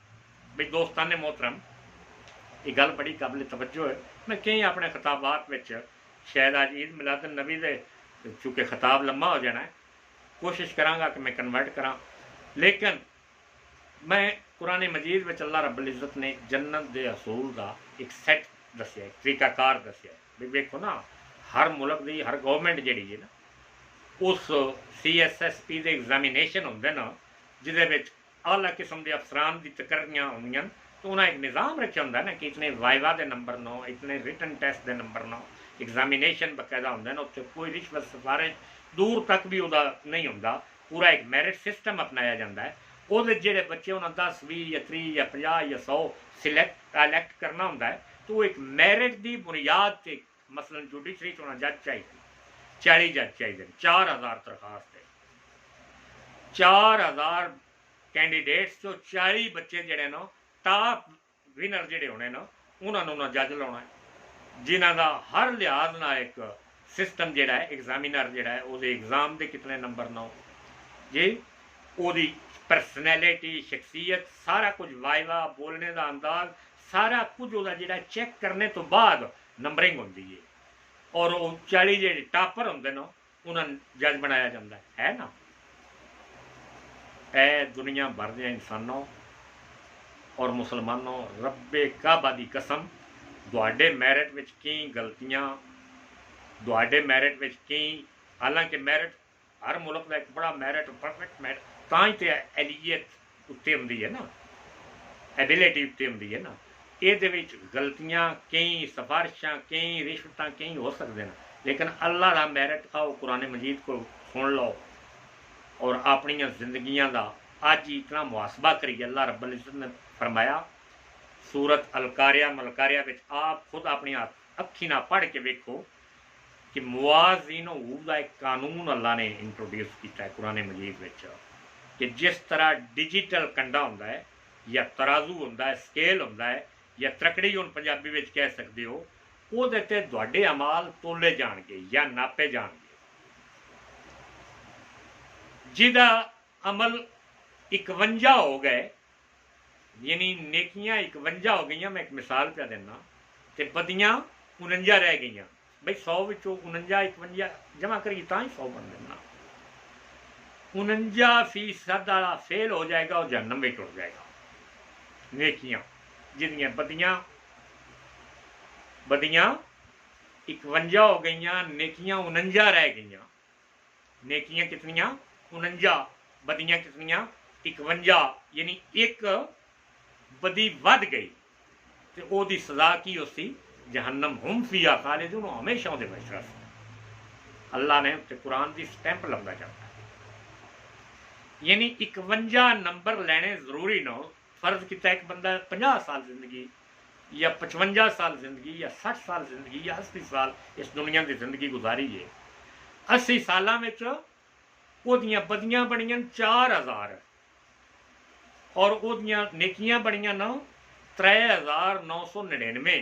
بھائی دوستان محترم, یہ گل بڑی قابل توجہ ہے. میں کئی اپنے خطابات میں شاید آج عید میلاد النبی دے, چونکہ خطاب لمبا ہو جانا ہے, کوشش کراں کہ میں کنورٹ کراں, لیکن میں قرآن مجید میں اللہ رب العزت نے جنت دے اصول کا ایک سیٹ دسیا, ایک طریقہ کار دسیا. بھی دیکھو نا, ہر ملک دی ہر گورنمنٹ جہی ہے نا, اس CSSP دے ایگزامینیشن ہوندے نا, جہد اعلیٰ قسم کے افسران کی تقرریاں ہوندیاں, تو انہیں ایک نظام رکھا ہوتا ہے نا کہ اتنے وائوا دے نمبر نو, اتنے ریٹن ٹیسٹ دے نمبر نو, ایگزامینیشن باقاعدہ ہوتا ہے نا, اتنے کوئی رشوت سفارش دور تک بھی وہ نہیں ہوتا. پورا ایک میرٹ سسٹم اپنایا جاتا ہے. وہ جہے بچے انہیں 10, 20 یا 30 یا 50 یا 100 الیکٹ کرنا ہوتا ہے, تو وہ ایک میرٹ کی بنیاد سے, مثلا جوڈیشری انہیں جج چاہیے, 40 جج چاہیے, 4000 درخواست ہے, 4000 کینڈیڈیٹس چو 40 بچے جڑے نا ٹاپ ونر جڑے ہونے نا, انہوں نے جج لاؤنا ہے, جنہ کا ہر لحاظ نہ ایک سسٹم جڑا ہے, ایگزامینر جڑا ہے, وہ ایگزام دے کتنے نمبر نو جی, وہ پرسنالٹی, شخصیت, سارا کچھ, وائوا, بولنے کا انداز, سارا کچھ وہ جڑا چیک کرنے تو بعد نمبرنگ ہوتی ہے. اور وہ 40 جڑے ٹاپر ہوتے نا انہوں جج بنایا جاتا ہے نا. اے دنیا بھر دیا انسانوں اور مسلمانوں, رب کعبہ دی قسم, دوڑے میرٹ میں کئی غلطیاں, دوڑے میرٹ میں کئی, حالانکہ میرٹ ہر ملک کا ایک بڑا میرٹ, پرفیکٹ میرٹ, تاں ہی تو ایلیت اتنے ہوتی ہے نا, ایبلٹی اتنے ہوتی ہے نا. یہ غلطیاں کئی, سفارشاں کئی, رشوتاں کئی ہو سکتے ہیں, لیکن اللہ کا میرٹ آؤ قرآن مجید کو سن لو اور اپنی زندگیاں دا اج ہی اتنا محاسبہ کریے. اللہ رب العزت نے فرمایا سورت القاریہ ملکاریہ آپ خود اپنی اکھی نہ پڑھ کے ویکھو کہ موازین کا ایک قانون اللہ نے انٹروڈیوس کیا ہے قرآن مجید میں, کہ جس طرح ڈیجیٹل کنڈا ہوتا ہے, یا ترازو ہوتا ہے, سکیل ہوتا ہے, یا ترکڑی ہوں پنجابی میں کہہ سکتے ہو, وہ تھوڑے امال تولے جان گے یا ناپے جان گے. جہاں عمل 51 ہو گئے, یعنی نیکیاں 51 ہو گئی, میں ایک مثال پہ دینا, تو بدیاں 49 رہ گئی. بھائی 100 49 51 جمع کریے تا ہی 100 بن دینا. 49% والا فیل ہو جائے گا اور جہنم میں ٹر جائے گا. نیکیاں جنیاں بدیاں 51 ہو گئی, نیکیاں 49 رہ گئی. نیکیاں کتنیاں 49, بدیاں کتنیاں 51, یعنی ایک بدی ود گئی, تو وہ دی سزا کی ہو سی جہنم, ہم فیہا خالدون, ہمیشہ وہ بچ. اللہ نے قرآن کی سٹیمپ لگا چاہتا ہے. یعنی 51 نمبر لینے ضروری نہ, فرض کیا ایک بندہ 50 سال زندگی یا 55 سال زندگی یا 60 سال زندگی یا 80 سال اس دنیا کی زندگی گزاری ہے. 80 سالوں میں وہ بدیاں بنیاں 4000 اور وہ نیکیاں بنیاں نا 3999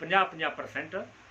50-50%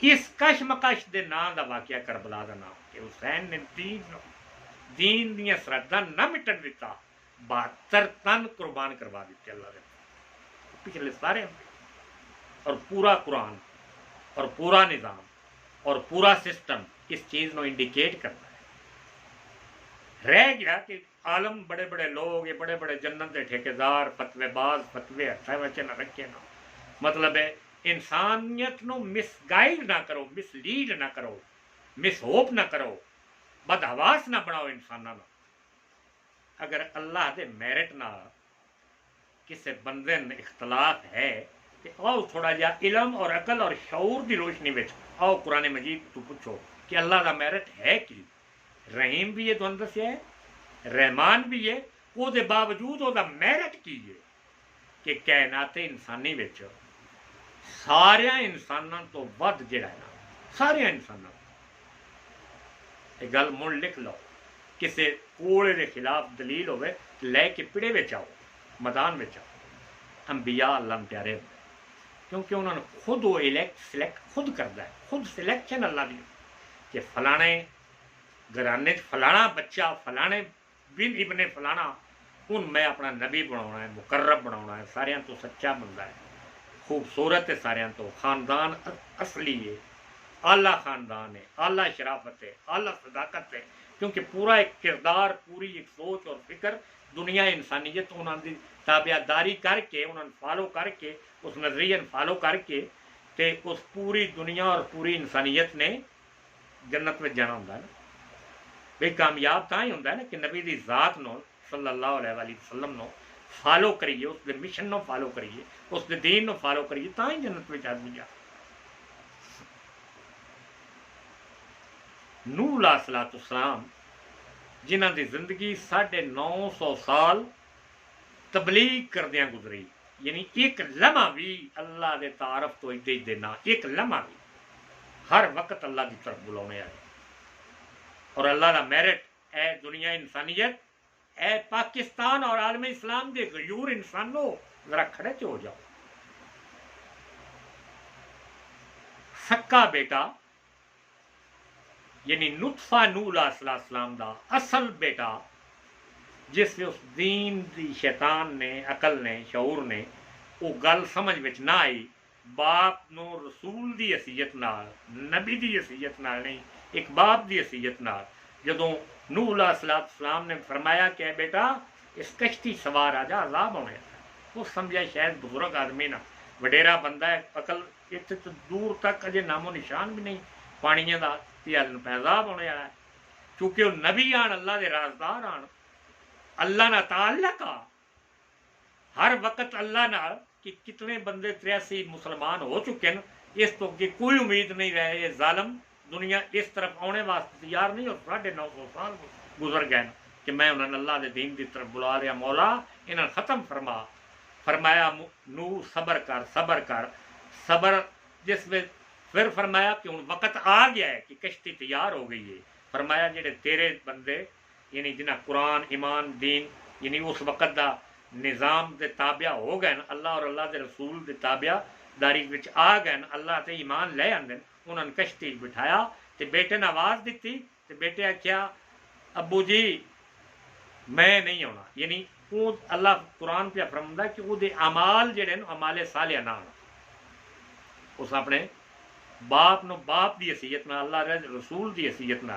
اس کشمکش دے نام دا واقعہ کربلا دا نام کہ حسین نے دین دیاں سرحداں نہ مٹن دیتا، 72 تن قربان کروا دیتے اللہ نے پچھلے سارے، اور پورا قرآن اور پورا نظام اور پورا سسٹم اس چیز نو انڈیکیٹ کرتا ہے۔ رہ گیا کہ عالم بڑے بڑے لوگ، یہ بڑے بڑے جنت کے ٹھیکیدار، فتوے باز، فتوے ہتھے وچ نہ رکھے نہ، مطلب ہے انسانیت نو مس گائیڈ نہ کرو، مس لیڈ نہ کرو، مس ہوپ نہ کرو، بد حواس نہ بناؤ انساناں نو۔ اگر اللہ دے میرٹ نال کسے بندے نے اختلاف ہے کہ آؤ تھوڑا جا علم اور عقل اور شعور دی روشنی وچ آؤ قرآن مجید تو پوچھو کہ اللہ دا میرٹ ہے کی؟ رحیم بھی ہے، تمہیں دسیا ہے، رحمان بھی ہے، وہ دے باوجود وہ دا میرٹ کی ہے کہ کائنات انسانی وچ سارے انساناں تو ود جڑا ہے نا، سارے انساناں یہ گل مڑ لکھ لو، کسے کوڑے دے خلاف دلیل ہوئے لے کے پڑے وچ آؤ، میدان وچ آؤ۔ انبیاء اللہ پیارے ہوئے کیونکہ انہوں نے خود وہ سلیکٹ خود کرتا ہے، خود سلیکشن اللہ دی کہ فلانے گھرانے فلانا بچہ فلانے بن ابن فلانا ان میں اپنا نبی بناؤنا ہے، مقرب بناؤنا ہے، سارے تو سچا بندہ ہے، خوبصورت ہے، سارے تو خاندان اصلی ہے، اعلیٰ خاندان ہے، اعلیٰ شرافت ہے، اعلیٰ صداقت ہے، کیونکہ پورا ایک کردار، پوری ایک سوچ اور فکر دنیا انسانیت انہوں نے تابع داری کر کے، انہوں نے فالو کر کے، اس نظریے فالو کر کے تے اس پوری دنیا اور پوری انسانیت نے جنت میں جانا ہوں نا۔ بھئی کامیاب تاں ہی ہوں نا کہ نبی دی ذات نو صلی اللہ علیہ وآلہ وسلم نو فالو کریے، اس دے مشن نو فالو کریے، اس دے دین نو فالو کریے، تاں ہی جنت میں آدمی جا۔ نوح علیہ السلام جنہ دی زندگی 950 سال تبلیغ کردیاں گزری، یعنی ایک لمحہ بھی اللہ دے تعارف تو ادے دینا، ایک لمحہ بھی ہر وقت اللہ کی طرف بلانے آئے، اور اللہ کا میرٹ اے دنیا انسانیت، اے پاکستان اور عالم اسلام دے غیور انسانوں، ذرا کھڑے چ ہو جاؤ۔ سکا بیٹا یعنی نطفہ نوح علیہ السلام دا اصل بیٹا، جس میں اس دین دی شیطان نے، عقل نے، شعور نے وہ گل سمجھ وچ نہ آئی، باپ نو رسول دی حیثیت نال، نبی دی حیثیت نال نہیں، ایک باپ دی حیثیت نال جدوں نوح علیہ السلام نے فرمایا کہ اے بیٹا اس کشتی سوار آ جا، عذاب ہونے، وہ سمجھا شاید بزرگ آدمی نہ وڈیرا بندہ ہے، عقل اتنے تو دور تک اجے نام و نشان بھی نہیں پانیاں دا عذاب ہونے والا ہے، چونکہ وہ نبی آن، اللہ دے رازدار آن، اللہ نہ تعلق آ ہر وقت اللہ نہ، کہ کتنے بندے 83 مسلمان ہو چکے ہیں، اس تو کہ کوئی امید نہیں رہے، یہ ظالم دنیا اس طرف آنے واسطے تیار نہیں، اور 950 سال گزر گئے کہ میں انہوں نے اللہ دے دین کی طرف بلا رہا، مولا انہوں نے ختم فرمایا نو صبر کر صبر کر صبر، جس میں پھر فرمایا کہ ہوں وقت آ گیا ہے کہ کشتی تیار ہو گئی ہے، فرمایا جڑے تیرے بندے یعنی جنہ قرآن ایمان دین یعنی اس وقت دا نظام دے تابع ہو گئے، اللہ اور اللہ دے رسول دے تابع داری وچ آ گئے، اللہ تے ایمان لے آندے، انہوں نے کشتی بٹھایا تے بیٹے نے آواز دیتی تے بیٹے آخیا ابو جی میں نہیں ہونا، یعنی وہ اللہ قرآن پہ فرماتا کہ وہ دے اعمال جڑے اعمال صالحہ نہ اس اپنے باپ نو باپ دی حیثیت نہ، اللہ رسول دی حیثیت نہ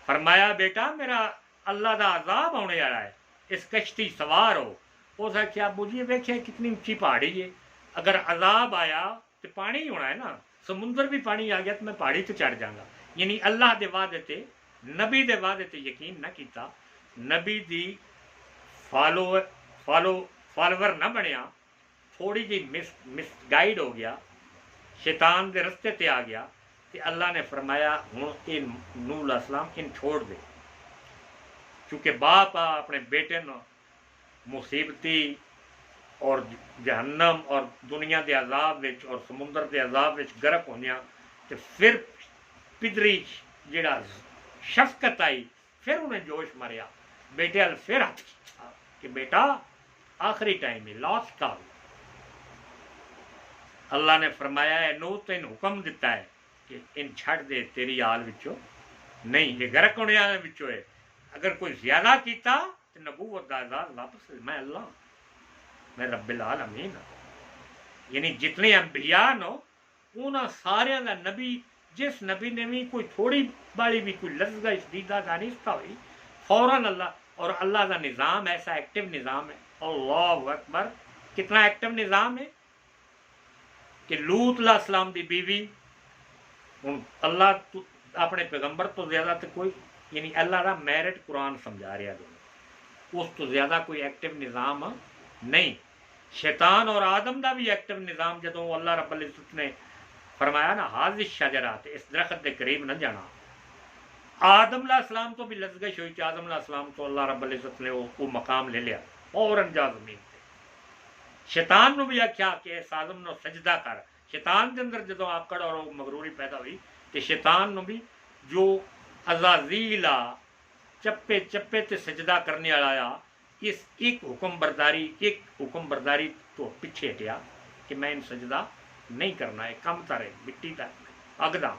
فرمایا بیٹا میرا اللہ دا عذاب ہونے والا ہے، اس کشتی سوار ہو۔ اس آخیا ابو جی ویکھے کتنی اونچی پہاڑی ہے، اگر عذاب آیا تو پانی ہی ہونا ہے نا، سمندر بھی پانی آ گیا تو میں پہاڑی تو چڑھ جاؤں گا، یعنی اللہ دے وعدے تے نبی دے وعدے تے یقین نہ کیتا، نبی دی فالوور نہ بنیا، تھوڑی جی مس گائیڈ ہو گیا، شیطان دے رستے تے آ گیا، تے اللہ نے فرمایا ہوں یہ نوح علیہ السلام ان چھوڑ دے، چونکہ باپ اپنے بیٹے نو مصیبتی اور جہنم اور دنیا دے عذاب وچ اور سمندر دے عذاب وچ غرق ہوندیاں، تے پھر پدری جڑا شفقت آئی، پھر انہیں جوش ماریا، بیٹے ال پھر ہاتھ کھینچا کہ بیٹا آخری ٹائم ہے، لاسٹ کال۔ اللہ نے فرمایا ہے نوح تین حکم دیتا ہے کہ کہ ان چھڑ دے تیری آل وچوں نہیں، یہ غرق ہونے والے وچوں ہے۔ اگر کوئی زیادہ کیتا تو نبوت دا اعزاز واپس میں اللہ، میں رب العالمین ہوں۔ یعنی جتنے انبیاء نو انہاں سارے دا نبی، جس نبی نے بھی کوئی تھوڑی بالی بھی کوئی لفظ شدیدہ دانستہ ہوئی فوراً اللہ، اور اللہ کا نظام ایسا ایکٹیو نظام ہے، اللہ اکبر، کتنا ایکٹیو نظام ہے کہ لوط علیہ السلام دی بیوی، ہوں اللہ اپنے پیغمبر تو زیادہ تو کوئی، یعنی اللہ کا میرٹ قرآن سمجھا رہا دونوں، اس تو زیادہ کوئی ایکٹیو نظام نہیں۔ شیطان اور آدم دا بھی ایکٹیو نظام جدوں اللہ رب العزت نے فرمایا نا حاضر شجرات، اس درخت کے قریب نہ جانا، آدم علیہ السلام تو بھی لذگش ہوئی کہ آدم علیہ السلام تو اللہ رب العزت نے وہ مقام لے لیا فوراً جا زمین تے۔ شیطان نو بھی آخیا کہ اس آدم نو سجدہ کر، شیطان کے اندر جدوں آکڑ اور مغروری پیدا ہوئی کہ شیطان نو بھی جو عزازیل چپے چپے تے سجدہ کرنے والا آیا، اس ایک حکم برداری تو پیچھے ہٹیا کہ میں ان سجدہ نہیں کرنا ہے، کم تارے مٹی کا اگدا،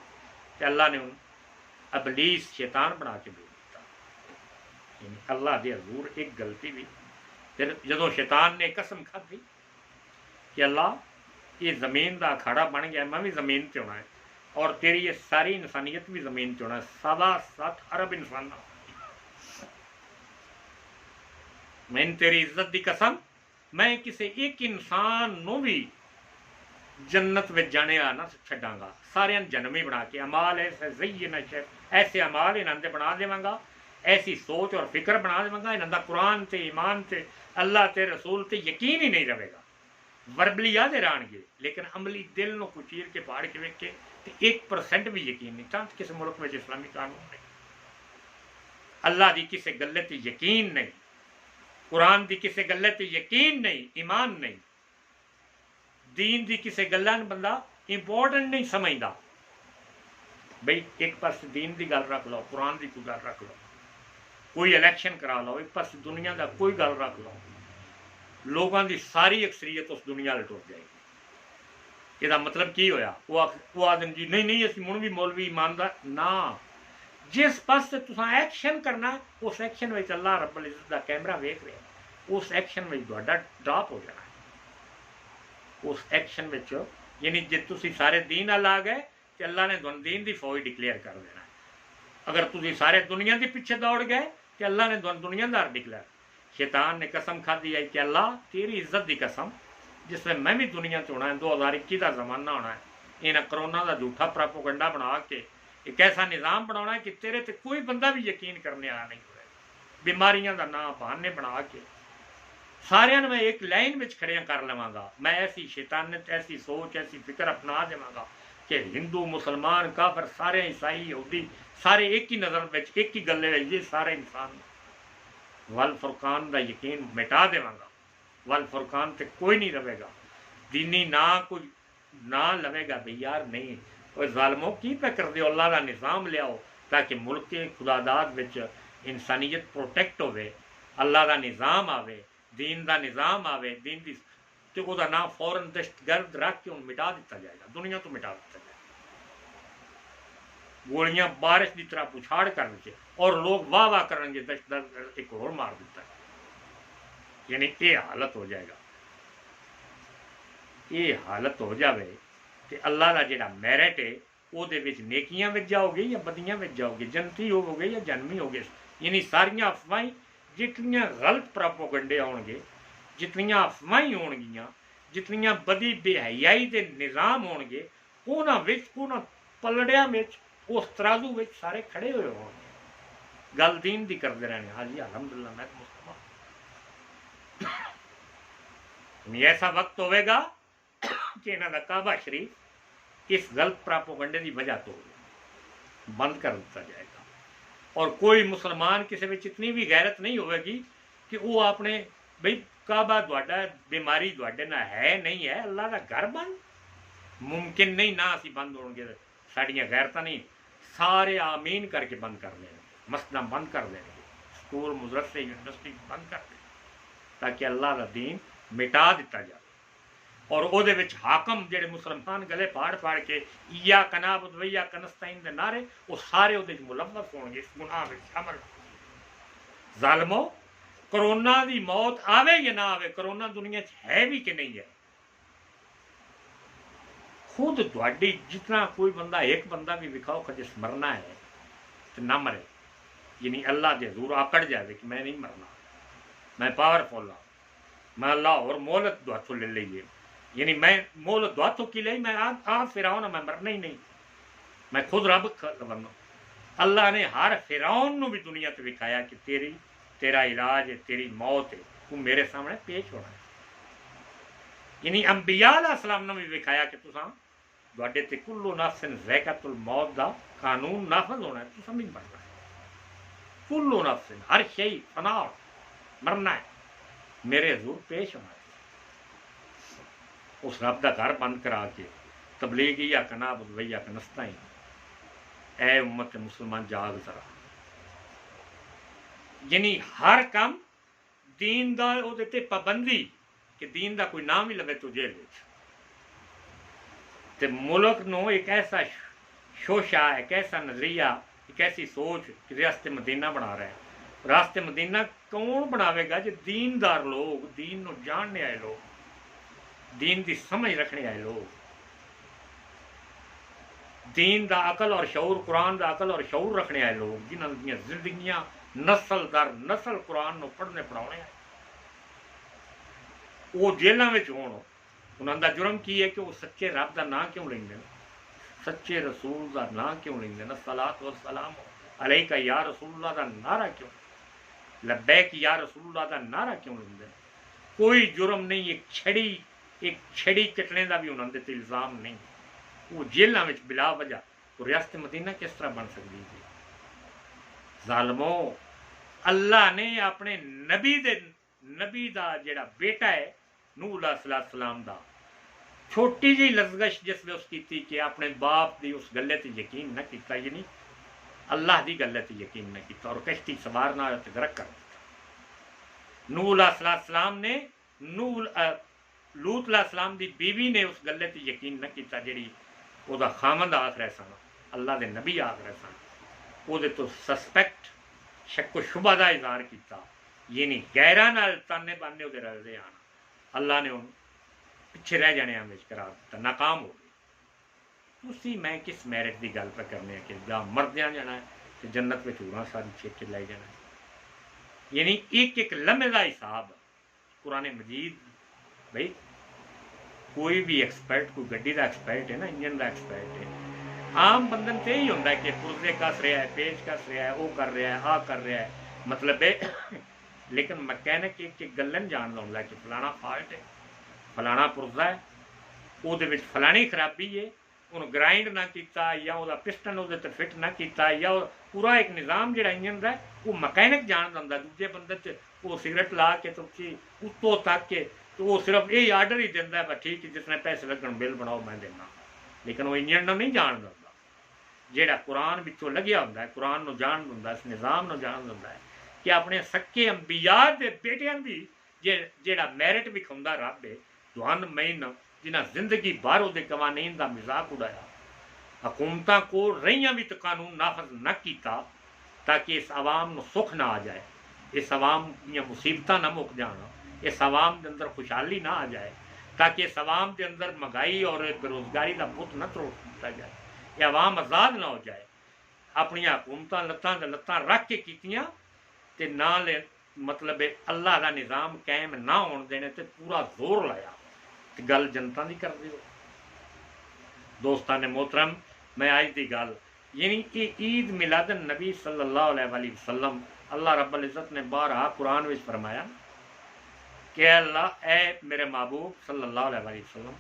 کہ اللہ نے ابلیس شیطان بنا کے بھیج دیتا۔ یعنی اللہ دے حضور ایک غلطی بھی، پھر جدوں شیطان نے قسم کھادی کہ اللہ یہ زمین دا اکھاڑا بن گیا، میں بھی زمین تے ہونا ہے، اور تیری یہ ساری انسانیت بھی زمین تے ہونا ہے، 7.7 ارب انسان، میں تیری عزت دی قسم، میں کسی ایک انسان نو بھی جنت میں جانے نہ چھڈاں گا، سارے جنمی بنا کے امال ایسے امال انہوں نے بنا دے گا، ایسی سوچ اور فکر بنا دے گا، انہوں کا قرآن تے ایمان تے اللہ تے رسول تے یقین ہی نہیں رہے گا، وربلی یاد رہن گے لیکن عملی دل نو کچیر کے پاڑ کے ویک کے 1% بھی یقین نہیں، چاند کسی ملک میں اسلامی قانون نہیں، اللہ دی کسی گلے تے یقین نہیں، قرآن دی کسی گلے تے یقین نہیں، ایمان نہیں، دین دی کسی گلہ بندہ امپورٹنٹ نہیں سمجھتا، بھئی ایک پاس دین دی گل رکھ لو، قرآن دی کوئی گل رکھ لو، کوئی الیکشن کرا لو، ایک پاس دنیا دا کوئی گل رکھ لو، لوگوں دی ساری اکثریت اس دنیا لے ٹر جائے گی۔ یہ مطلب کی ہویا؟ وہ آدم جی نہیں اسی من بھی مولوی ایماندار نہ، جس پاس سے تساں ایکشن کرنا اس ایکشن میں اللہ رب العزت دا کیمرہ ویکھ رہا، اس ایکشن میں تہاڈا ڈراپ ہو جانا ہے، اس ایکشن میں یعنی جی تسی سارے دین نال آ گئے تو اللہ نے دین دی فوج ڈکلیئر کر دینا ہے، اگر تسی سارے دنیا کے پیچھے دوڑ گئے تو اللہ نے دنیا دار ڈکلیئر۔ شیطان نے قسم کھادی ہے کہ اللہ تیری عزت دی قسم، جس میں بھی دنیا سے ہونا ہے، 2021 کا زمانہ ہونا ہے، انہیں کرونا کا جھوٹا پراپوگنڈا بنا کے ایک ایسا نظام بنا ہے کہ تیرے تے کوئی بندہ بھی یقین کرنے والا نہیں ہوئے، بیماریاں کا نام بہانے بنا کے سارے میں ایک لائن میں کھڑے کر لواں گا، میں ایسی شیطانت ایسی سوچ ایسی فکر اپنا داں گا کہ ہندو مسلمان کافر سارے عیسائی یہودی سارے ایک ہی نظر میں ایک ہی گلے میں یہ سارے انسان والفرقان دا یقین مٹا داں گا، والفرقان تے کوئی نہیں رہے گا، دینی نہ کوئی نہ لوے گا، بھئی یار نہیں وہ ظالموں کی پہ کر دیو، اللہ کا نظام لیاؤ تاکہ ملک کے خداداد وچ انسانیت پروٹیکٹ ہوئے، اللہ کا نظام آوے، دین دا نظام آوے، دین دی تو وہ نام فوراً دہشت گرد رکھ کے مٹا دیتا جائے گا، دنیا تو مٹا دیتا جائے گا، گولیاں بارش کی طرح پچھاڑ کر کے اور لوگ واہ واہ کریں گے، دہشت گرد ایک اور مار دیتا ہے، یعنی یہ حالت ہو جائے گا، یہ حالت ہو جاوے کہ اللہ کا جڑا میرٹ ہے وہ نیکیاں وچ جاؤ گے یا بدیاں وچ جاؤ گے، جنتی ہو گے یا جنمی ہو گے، یعنی ساریاں افواہیں جتنیاں غلط پراپوگنڈے آن گے، جتنیاں افواہیں ہون گیاں، جتنیاں بدی بے حیائی دے نظام ہون گے، انہاں پلڑیاں وچ اس ترازو وچ سارے کھڑے ہوئے ہون گے، گل دین دی کرتے رہنے، ہاں جی الحمدللہ میں مسلمان، ایسا وقت ہوئے گا کہ انہوں کا کعبہ شریف اس غلط پراپوگنڈے کی وجہ تو بند کر دیتا جائے گا، اور کوئی مسلمان کسی میں اتنی بھی غیرت نہیں ہوئے گی کہ وہ اپنے بھئی کعبہ تہاڈا بیماری تہاڈے نہ ہے نہیں ہے، اللہ کا گھر بند ممکن نہیں، نہ اسی بند ہون گے، ساڈیاں غیرتاں نہیں، سارے آمین کر کے بند کر دیں گے، مسجداں بند کر دیں گے، سکول مدرسے یونیورسٹی بند کر دیں گے، تاکہ اللہ کا دین مٹا دیتا جائے۔ اور وہ حاکم جڑے مسلمان گلے پھاڑ پھاڑ کے یا کنابد ویا کنستین دے نعرے وہ سارے وہ ملوث ہون گے، اس گناہ میں شامل۔ ظالمو، کرونا دی موت آوے یا نہ آوے، کرونا دنیا ہے بھی کہ نہیں ہے، خود تھوڑی جتنا کوئی بندہ ایک بندہ بھی وکھاؤ کہ جس مرنا ہے تو نہ مرے، یعنی اللہ دے حضور آکڑ جائے کہ میں نہیں مرنا، میں پاورفل ہوں، میں اللہ اور مہلت دو ہاتھوں لے لئیے، یعنی میں مہلت دو ہاتھوں کی لئی، میں آپ فرعون میں مرنا ہی نہیں، میں خود رب بننا۔ اللہ نے ہر فرعون نو بھی دنیا تے وکھایا کہ تیرا علاج ہے، تیری موت ہے، تو میرے سامنے پیش ہونا ہے، یعنی انبیاء علیہ السلام نے بھی وکھایا کہ تساں تواڈے تے کلو نفس ذائقۃ الموت دا قانون نافذ ہونا ہے، تساں بھی مرنا ہے، کلو نفس ہر شئی فنا مرنا ہے، میرے حضور پیش ہونا ہے۔ اس رب دا گھر بند کرا کے تبلیغی یا کنابد ویا کنستائیں، اے امت مسلمان جاگ ذرا، یعنی ہر کام دین دا او تے پابندی کہ دین دا کوئی نام ہی لگے تو جیل وچ، تے ملک نو ایک ایسا شوشہ، ایک ایسا نظریہ، ایک ایسی سوچ کہ ریاست مدینہ بنا رہے ہیں۔ ریاست مدینہ کون بناوے گا؟ جو دیندار لوگ، دین نو جاننے آئے لوگ، دین دی سمجھ رکھنے آئے لوگ، دین دا عقل اور شعور، قرآن دا عقل اور شعور رکھنے آئے لوگ، جنہاں دیاں زندگیاں نسل در نسل قرآن نو پڑھنے پڑھاؤنے آئے، وہ جیلاں وچ ہون، انہاں دا جرم کی ہے کہ وہ سچے رب دا نام کیوں لیندے، سچے رسول دا نام کیوں لیندے، الصلاۃ والسلام علیک یا رسول اللہ دا نعرہ کیوں، لبیک یا رسول اللہ دا نعرہ کیوں لیندے؟ کوئی جرم نہیں، ایک چھڑی چٹنے دا بھی انہاں دے تے الزام نہیں، وہ جیلاں وچ بلا وجہ، تو ریاست مدینہ کس طرح بن سکتی ہے؟ ظالمو، اللہ نے اپنے نبی دا جڑا بیٹا ہے نوح علیہ السلام دا چھوٹی جی لزگش جس میں اس کی تھی کہ اپنے باپ دی اس گلے تے یقین نہ کیتا، یعنی اللہ دی گلے تے یقین نہ کیتا اور کشتی سوار نہ ہوئے تے غرق کر دیتا۔ نوح علیہ السلام نے لوط علیہ السلام دی بیوی نے اس گلے تے یقین نہ کیتا جڑی او دا خامند آکھ رہے سن، اللہ دے نبی آکھ رہے سن، او دے تو سسپیکٹ شک و شبہ دا اظہار کیتا، یعنی غیراں نال تانے بانے او دے رلدے آنا، اللہ نے ان پیچھے رہ جانے ہم قرار دیتا، ناکام ہو گئے۔ اسی میں کس میرٹ دی گل پہ کرنے کہ جا مردیاں جانا ہے کہ جنت میں چوراں ساری چھیک کے لے جانا ہے، یعنی ایک ایک لمحے دا حساب قرآن مجید۔ بھائی کوئی بھی ایکسپرٹ، کوئی گڈی دا ایکسپرٹ ہے نا، انجن دا ایکسپرٹ ہے، عام بندن تے ہی ہوتا ہے کہ پرزے کس رہا ہے، پیچ کس رہا ہے، وہ کر رہا ہے، آ کر رہا ہے، مطلب ہے لیکن مکینک ایک ایک گلن جان ہوتا ہے کہ فلانا فالٹ ہے، فلانا پرزا ہے، وہ فلانی خرابی ہے، انہوں گرائنڈ نہ کیتا، یا وہ پسٹن وہ فٹ نہ کیتا، یا پورا ایک نظام جڑا انجن کا ہے وہ مکینک جان دینا، دوجے بندے وہ سگرٹ لا کے تو اتوں تک کے تو وہ صرف یہی آرڈر ہی دینا ہے، بس ٹھیک ہے جس نے پیسے لگن بل بناؤ میں دینا، لیکن وہ انجن نہیں جان دینا جہاں قرآن بچوں لگیا ہوتا ہے، قرآن نو جان دینا، اس نظام نو جان دینا ہے کہ اپنے سکے انبیاء دے بیٹیاں بھی جہاں میرٹ بھی کھاؤں رب ہے، دھن مین جنہیں زندگی بھر وہ قوانین کا مذاق اڑایا، حکومتوں کو رہیاں بھی تو قانون نافذ نہ کیتا تاکہ اس عوام نو سکھ نہ آ جائے، اس عوام دیا مصیبتاں نہ مک جان، اس عوام دے اندر خوشحالی نہ آ جائے، تاکہ اس عوام دے اندر مہنگائی اور بے روزگاری کا بت نہ تروڑ دیا جائے، یہ عوام آزاد نہ ہو جائے۔ اپنی حکومتاں لتاں رکھ کے کیتیاں تے نہ مطلب اللہ کا نظام قائم نہ ہون دینے تے پورا زور لایا، گل جنتا دی کر دیو۔ دوستان محترم، میں آج دی گل یعنی کہ عید میلاد النبی صلی اللہ علیہ وآلہ وسلم، اللہ رب العزت نے بارہا قرآن وچ فرمایا کہ اللہ اے میرے محبوب صلی اللہ علیہ وآلہ وسلم،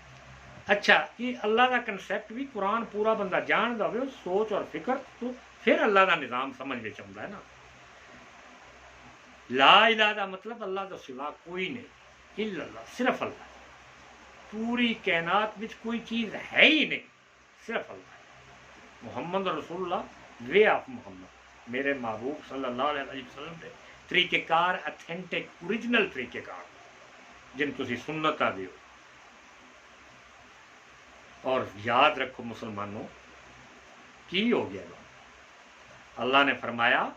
اچھا یہ اللہ کا کنسیپٹ بھی قرآن پورا بندہ جان دے، سوچ اور فکر تو پھر اللہ کا نظام سمجھ میں آتا ہے نا۔ لا الہ دا مطلب اللہ دا سوا کوئی نہیں، الا اللہ، صرف اللہ، پوری کائنات میں کوئی چیز ہے ہی نہیں، صرف اللہ ہے۔ محمد رسول اللہ، وے آف محمد، میرے محبوب صلی اللہ علیہ وسلم دے طریقہ کار اتھینٹک اوریجنل طریقہ کار جن تسی سنت آ دیو، اور یاد رکھو مسلمانوں کی ہو گیا اللہ نے فرمایا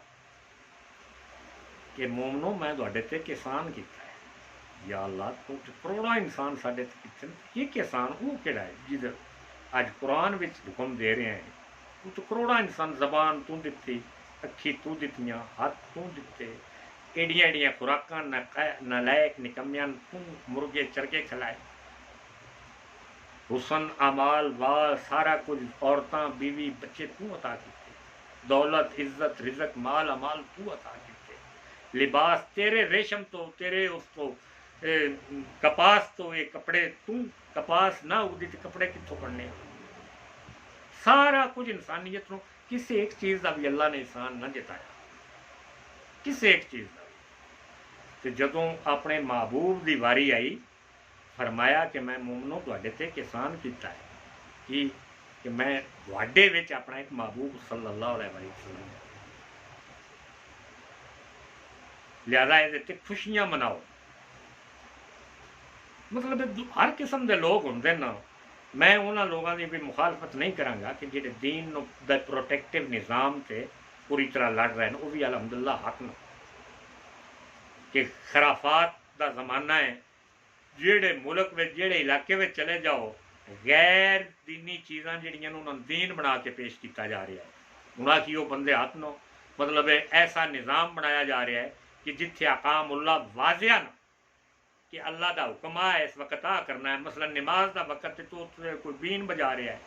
کہ مومنو میں تواڈے تے احسان کیتا ہے یا اللہ تو کروڑا انسان ساڈے تے کیتے ہیں یہ احسان وہ کہڑا ہے جدھر اج قرآن وچ حکم دے رہے ہیں تو کروڑا انسان زبان تو دتی اکھی تو دتیاں ہاتھ تو دتے ایڈیاں ایڈیاں خوراکاں نالائق نکمیاں تو مرغے چرکے کھلائے حسن امال وال سارا کچھ عورتاں بیوی بچے تو عطا کیتے دولت عزت رزق مال امال تو عطا کیتے لباس تیرے ریشم تو تیرے اس تو کپاس تو یہ کپڑے تو کپاس نہ اگدی تے کپڑے کتوں پڑنے سارا کچھ انسانیت نو کسی ایک چیز کا بھی اللہ نے احسان نہ جتایا کسی ایک چیز کا بھی جدوں اپنے محبوب دی واری آئی فرمایا کہ میں مومنوں تواڈے تے احسان کیتا ہے کہ میں تواڈے وچ اپنا ایک محبوب صلی اللہ علیہ وسلم لہذا یہ خوشیاں مناؤ مطلب ہر قسم دے لوگ ہوندے نا میں انہاں لوگاں دی بھی مخالفت نہیں کراں گا کہ جہے دین نو دا پروٹیکٹیو نظام تے پوری طرح لڑ رہے ہیں وہ بھی الحمدللہ حق نہ کہ خرافات دا زمانہ ہے جہے ملک میں جہے علاقے میں چلے جاؤ غیر دینی چیزاں جہاں انہوں نے دین بنا کے پیش کیتا جا رہا ہے انہاں کی وہ بندے ہاتھ نو مطلب ایسا نظام بنایا جا رہا ہے کہ جتھے احکام اللہ واضح نہ کہ اللہ دا حکم ہے اس وقت آ کرنا ہے مثلا نماز دا وقت تو کوئی بین بجا رہا ہے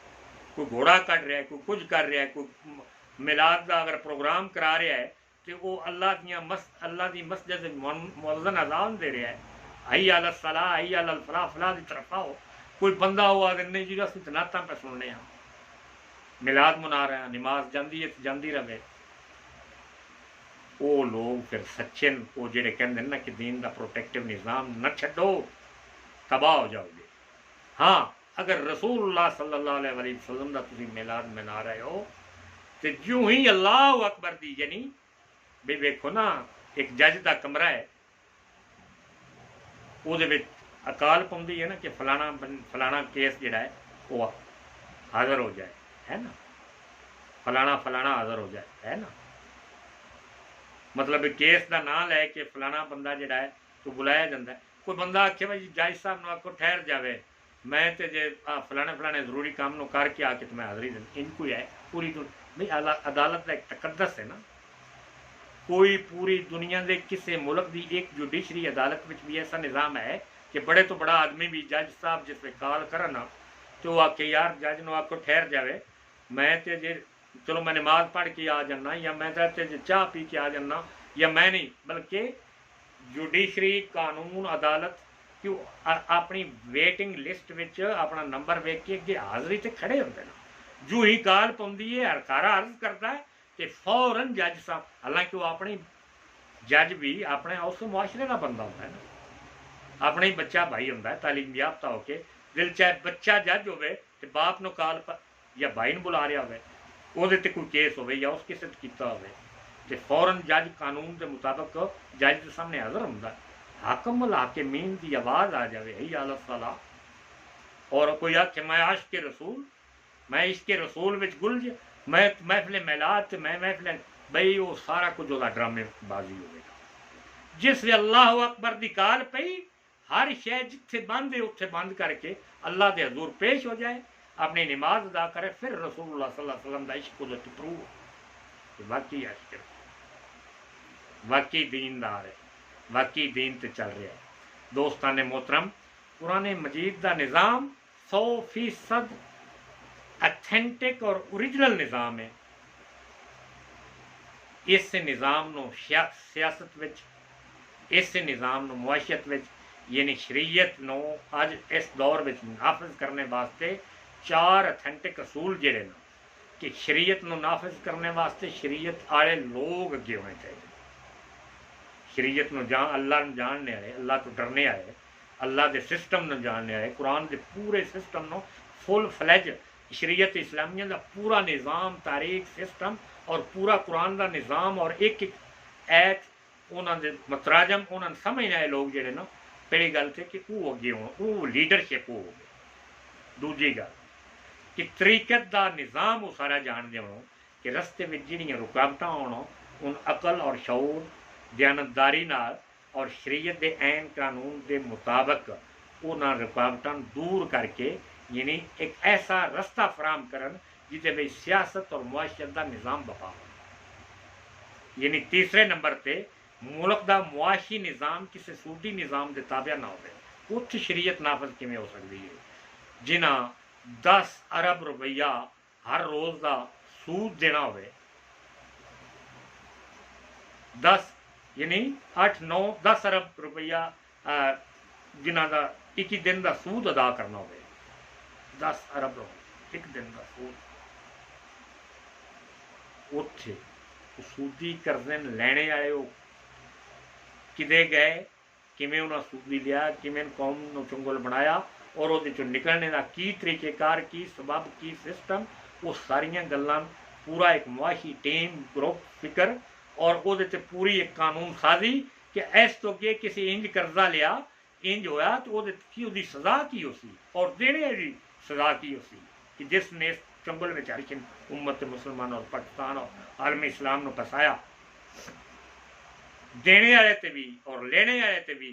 کوئی گھوڑا کٹ رہا ہے کوئی کچھ کر رہا ہے کوئی میلاد دا اگر پروگرام کرا رہا ہے تو وہ اللہ دی مسجد مؤذن اذان دے رہا ہے حی علی الصلاۃ حی علی الفلاح فلاح دی طرف آؤ کوئی بندہ ہوا کہ نہیں جی اسی نعتاں پہ سننے ہیں میلاد منا رہے ہیں نماز جاندی ہے جاندی رہے وہ لوگ پھر سچے وہ جڑے کہندے نا کہ دین دا پروٹیکٹیو نظام نہ چھڈو تباہ ہو جاؤ گے ہاں اگر رسول اللہ صلی اللہ علیہ وسلم دا تسی میلاد منا رہے ہو تو جو ہی اللہ اکبر دی یعنی بھی ویکھو نا ایک جج دا کمرہ ہے وہ اکال پاؤندی ہے نا کہ فلانا کیس جڑا ہے وہ حاضر ہو جائے ہے نا فلانا حاضر ہو جائے ہے نا مطلب کیس دا نام لے کے فلانا بندہ جڑا ہے تو بلایا جاتا ہے کوئی بندہ آکھے بھائی جج صاحب نو آکھو ٹھہر جاوے میں تے جے فلانے ضروری کام نو کر کے آ کے تمہیں حاضری دیں ان کو ہے پوری بھائی عدالت کا ایک تقدس ہے نا کوئی پوری دنیا دے کسی ملک دی ایک جوڈیشری عدالت میں بھی ایسا نظام ہے کہ بڑے تو بڑا آدمی بھی جج صاحب جس پہ کال کرنا تو وہ آ کے یار جج نو آکھو ٹھہر جاوے میں تے جے چلو میں نماز پڑھ کے آ جانا یا میں تے چاہ پی کے آ جانا یا میں نہیں بلکہ جوڈیشری قانون عدالت کیوں اپنی ویٹنگ لسٹ وچ اپنا نمبر ویک کے اگے حاضری تے کھڑے ہوندے نا جو ہی کال پاؤندی ہے ہرکارا عرض کرتا ہے کہ فوراً جج صاحب حالانکہ وہ اپنی جج بھی اپنے اس معاشرے کا بندہ ہوتا ہے نا اپنا ہی بچہ بھائی ہوتا ہے تعلیم یافتہ ہو کے دل چاہے بچہ جج ہوئے تو باپ نو کال پر یا بھائی نو بلا رہا ہوئے وہ کوئی کیس ہوئے یا اس کسی کیتا ہوئے تو فوراً جج قانون کے مطابق جج کے سامنے حاضر ہوتا ہے حاکم الحاکمین کی آواز آ جائے حی علی الصلاۃ اور کوئی آ کہ میں عاشق رسول میں عشق رسول وچ گل میں محفل میلاد میں محفل بھائی وہ سارا کچھ وہ ڈرامے بازی ہوئے گا جس وی اللہ اکبر دی کال پئی ہر شے جتھے بند ہے اتنے بند کر کے اللہ دے حضور پیش ہو جائے اپنی نماز ادا کرے پھر رسول اللہ صلی اللہ علیہ وسلم دا عشق ادھر پرو کہ واقعی عاشق واقعی دیندار ہے واقعی دین تے چل رہا ہے دوستان محترم قرآن مجید دا نظام 100% اتھینٹک اور اوریجنل نظام ہے اس نظام نو سیاست وچ اس نظام نو معاشیت وچ یعنی شریعت نو اج اس دور وچ نافذ کرنے واسطے 4 اتھینٹک اصول جڑے نا کہ شریعت نو نافذ کرنے واسطے شریعت والے لوگ اگے ہونے چاہیے شریعت نو اللہ نو جاننے آئے اللہ تو ڈرنے آئے اللہ دے سسٹم نو جاننے آئے قرآن دے پورے سسٹم نو فل فلیج شریعت اسلامیہ دا پورا نظام تاریخ سسٹم اور پورا قرآن دا نظام اور ایک ایت انہوں دے متراجم انہوں نے سمجھنے آئے لوگ جڑے نا پہلی گل تھے کہ وہ اگے ہو وہ لیڈرشپ ہو گئے دوجی گل کہ طریقت دا نظام وہ سارا جان دے کہ رستے میں جڑیاں رکاوٹاں ہونا ان عقل اور شعور دیانتداری نال اور شریعت دے عین قانون دے مطابق انہاں رکاوٹاں دور کر کے یعنی ایک ایسا رستہ فراہم کرن جہدے وچ سیاست اور معاشرت دا نظام بقا ہو۔ یعنی تیسرے نمبر تے ملک دا معاشی نظام کسی سودی نظام دے تابع نہ ہوئے، اتھ شریعت نافذ کیویں ہو سکتی ہے جنہاں 10 ارب روپیہ ہر روز دا سود دینا ہوئے، 10 یعنی 8 9 10 ارب روپیہ جنہاں دا ایک دن دا سود ادا کرنا ہوئے، 10 ارب روپیہ ایک دن دا سود، اتھے سودی قرضے لینے والے وہ کدے گئے، کیویں انہاں سودی لیا، کیویں قوم نو چنگل بنایا اور وہ نکلنے کا کی طریقہ کار کی سبب کی سسٹم، وہ ساریاں گلاں پورا ایک معاشی ٹیم گروپ فکر اور وہ پوری ایک قانون سازی کہ اس تو کہ کسی انج قرضہ لیا انج ہویا تو وہ سزا کی ہو سی اور دینے کی سزا کی ہو سی کہ جس نے اس چنگل میں ہر امت مسلمان اور پاکستان اور عالم اسلام نو پسایا، دینے والے تے بھی اور لینے والے تے بھی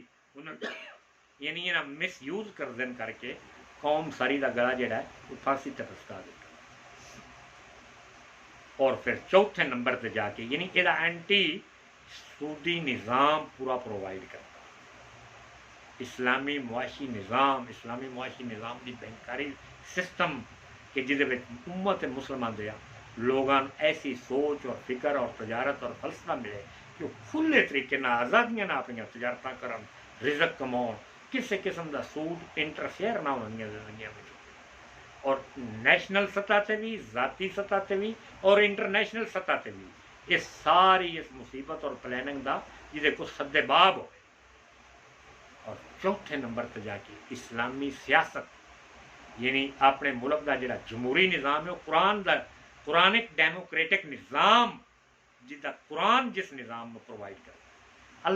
یعنی مس یوز کر کے قوم ساری دا گلا جڑا ہے وہ پھانسی تے پھسکا دیتا۔ اور پھر چوتھے نمبر تے جا کے یعنی یہ اینٹی سودی نظام پورا پرووائڈ کرتا، اسلامی معاشی نظام دی بینکاری سسٹم کہ جہدے امت مسلمان دیا لوگاں ایسی سوچ اور فکر اور تجارت اور فلسفہ ملے کہ وہ کھلے طریقے نہ آزادیاں نہ اپنی تجارتاں کرن، رزق کماؤ، کسی قسم دا سود انٹرفیئر نہ ہونی زندگیاں میں، اور نیشنل سطح تے بھی، ذاتی سطح تے بھی اور انٹرنیشنل سطح تے بھی یہ ساری اس مصیبت اور پلاننگ دا جہدے کو سد باب ہو۔ اور چوتھے نمبر تے جا کے اسلامی سیاست یعنی اپنے ملک دا جڑا جمہوری نظام ہے وہ قرآنک ڈیموکریٹک نظام جدا قرآن جس نظام کو پرووائڈ کرتا،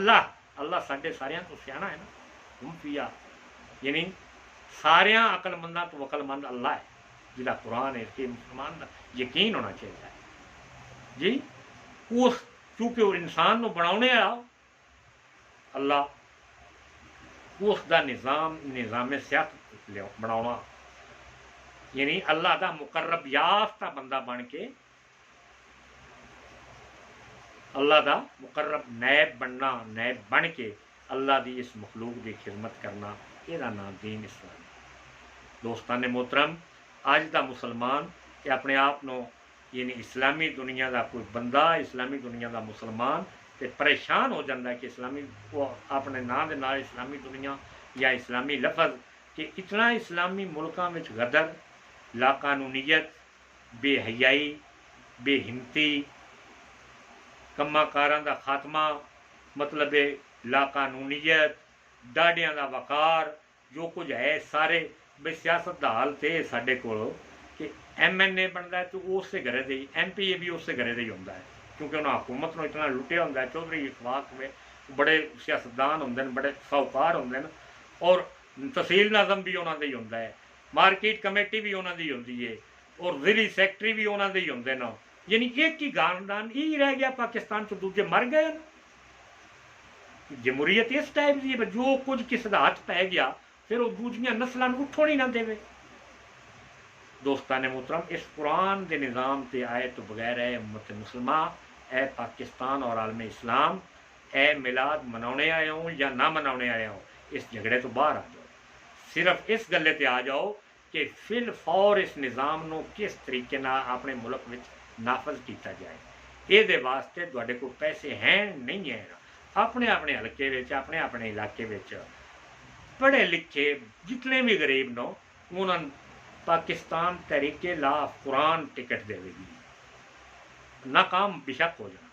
اللہ ساڈے ساریاں تو سیاح ہے نا، ہم پیا یعنی ساریاں عقل منداں تو عقل مند اللہ ہے جدا قرآن ہے کہ مسلمان دا یقین ہونا چاہیے جی، اس چونکہ وہ انسان نو بناؤنے والا اللہ اس دا نظام سیاست بناونا یعنی اللہ دا مقرب یافتہ بندہ بن کے اللہ دا مقرب نیب بننا، نیب بن کے اللہ دی اس مخلوق دی خدمت کرنا، یہ نام دین اسلام۔ دوستان محترم، اج دا مسلمان کہ اپنے آپ نو یعنی اسلامی دنیا دا کوئی بندہ، اسلامی دنیا دا مسلمان تے پریشان ہو جاتا ہے کہ اسلامی وہ اپنے نام دے نال اسلامی دنیا یا اسلامی لفظ کہ اتنا اسلامی ملکاں وچ غدر، لا قانونیت، بے حیائی، بے ہمتی، کما کاراں دا خاتمہ، مطلب لا قانونیت، ڈاڈیاں دا وقار، جو کچھ ہے سارے بے سیاست دا حال تے ساڈے کول کہ ایم این اے بنتا ہے تو اس سے گھرے دے، ایم پی اے بھی اس سے گھرے دے ہی ہوتا ہے کیونکہ انہوں حکومت نو اتنا لٹیا ہوتا ہے، چودھری اخلاق میں بڑے سیاستدان ہوندے ہیں، بڑے ساہوکار ہوندے ہیں اور تحصیل نظم بھی انہوں دے ہی ہوتا ہے، مارکیٹ کمیٹی بھی انہوں دی ہوتی ہے اور ضلعی سیکٹری بھی انہوں دے ہی ہوندے نا، یعنی ایک ہی خاندان ہی رہ گیا پاکستان چ، دوجے مر گئے نا۔ جمہوریت اس ٹائپ کی جو کچھ کسی کا ہاتھ پی گیا پھر وہ دوجیاں نسلوں اٹھو ہی نہ دے۔ دوستان محترم، اس قرآن دے نظام تے آئے تو بغیر اے امت مسلمہ، اے پاکستان اور عالم اسلام، اے میلاد مناونے آئے ہوں یا نہ مناونے آئے ہوں، اس جھگڑے تو باہر آ جاؤ، صرف اس گلے تے آ جاؤ کہ فی الفور اس نظام نو کس طریقے نال اپنے ملک میں نافذ کیتا جائے۔ یہ دے واسطے تواڈے کول پیسے ہیں نہیں ہیں، اپنے اپنے حلقے وچ، اپنے اپنے علاقے وچ پڑھے لکھے جتنے بھی غریب نو انہوں پاکستان تحریک لا قرآن ٹکٹ دے گی، ناکام بشک ہو جانا،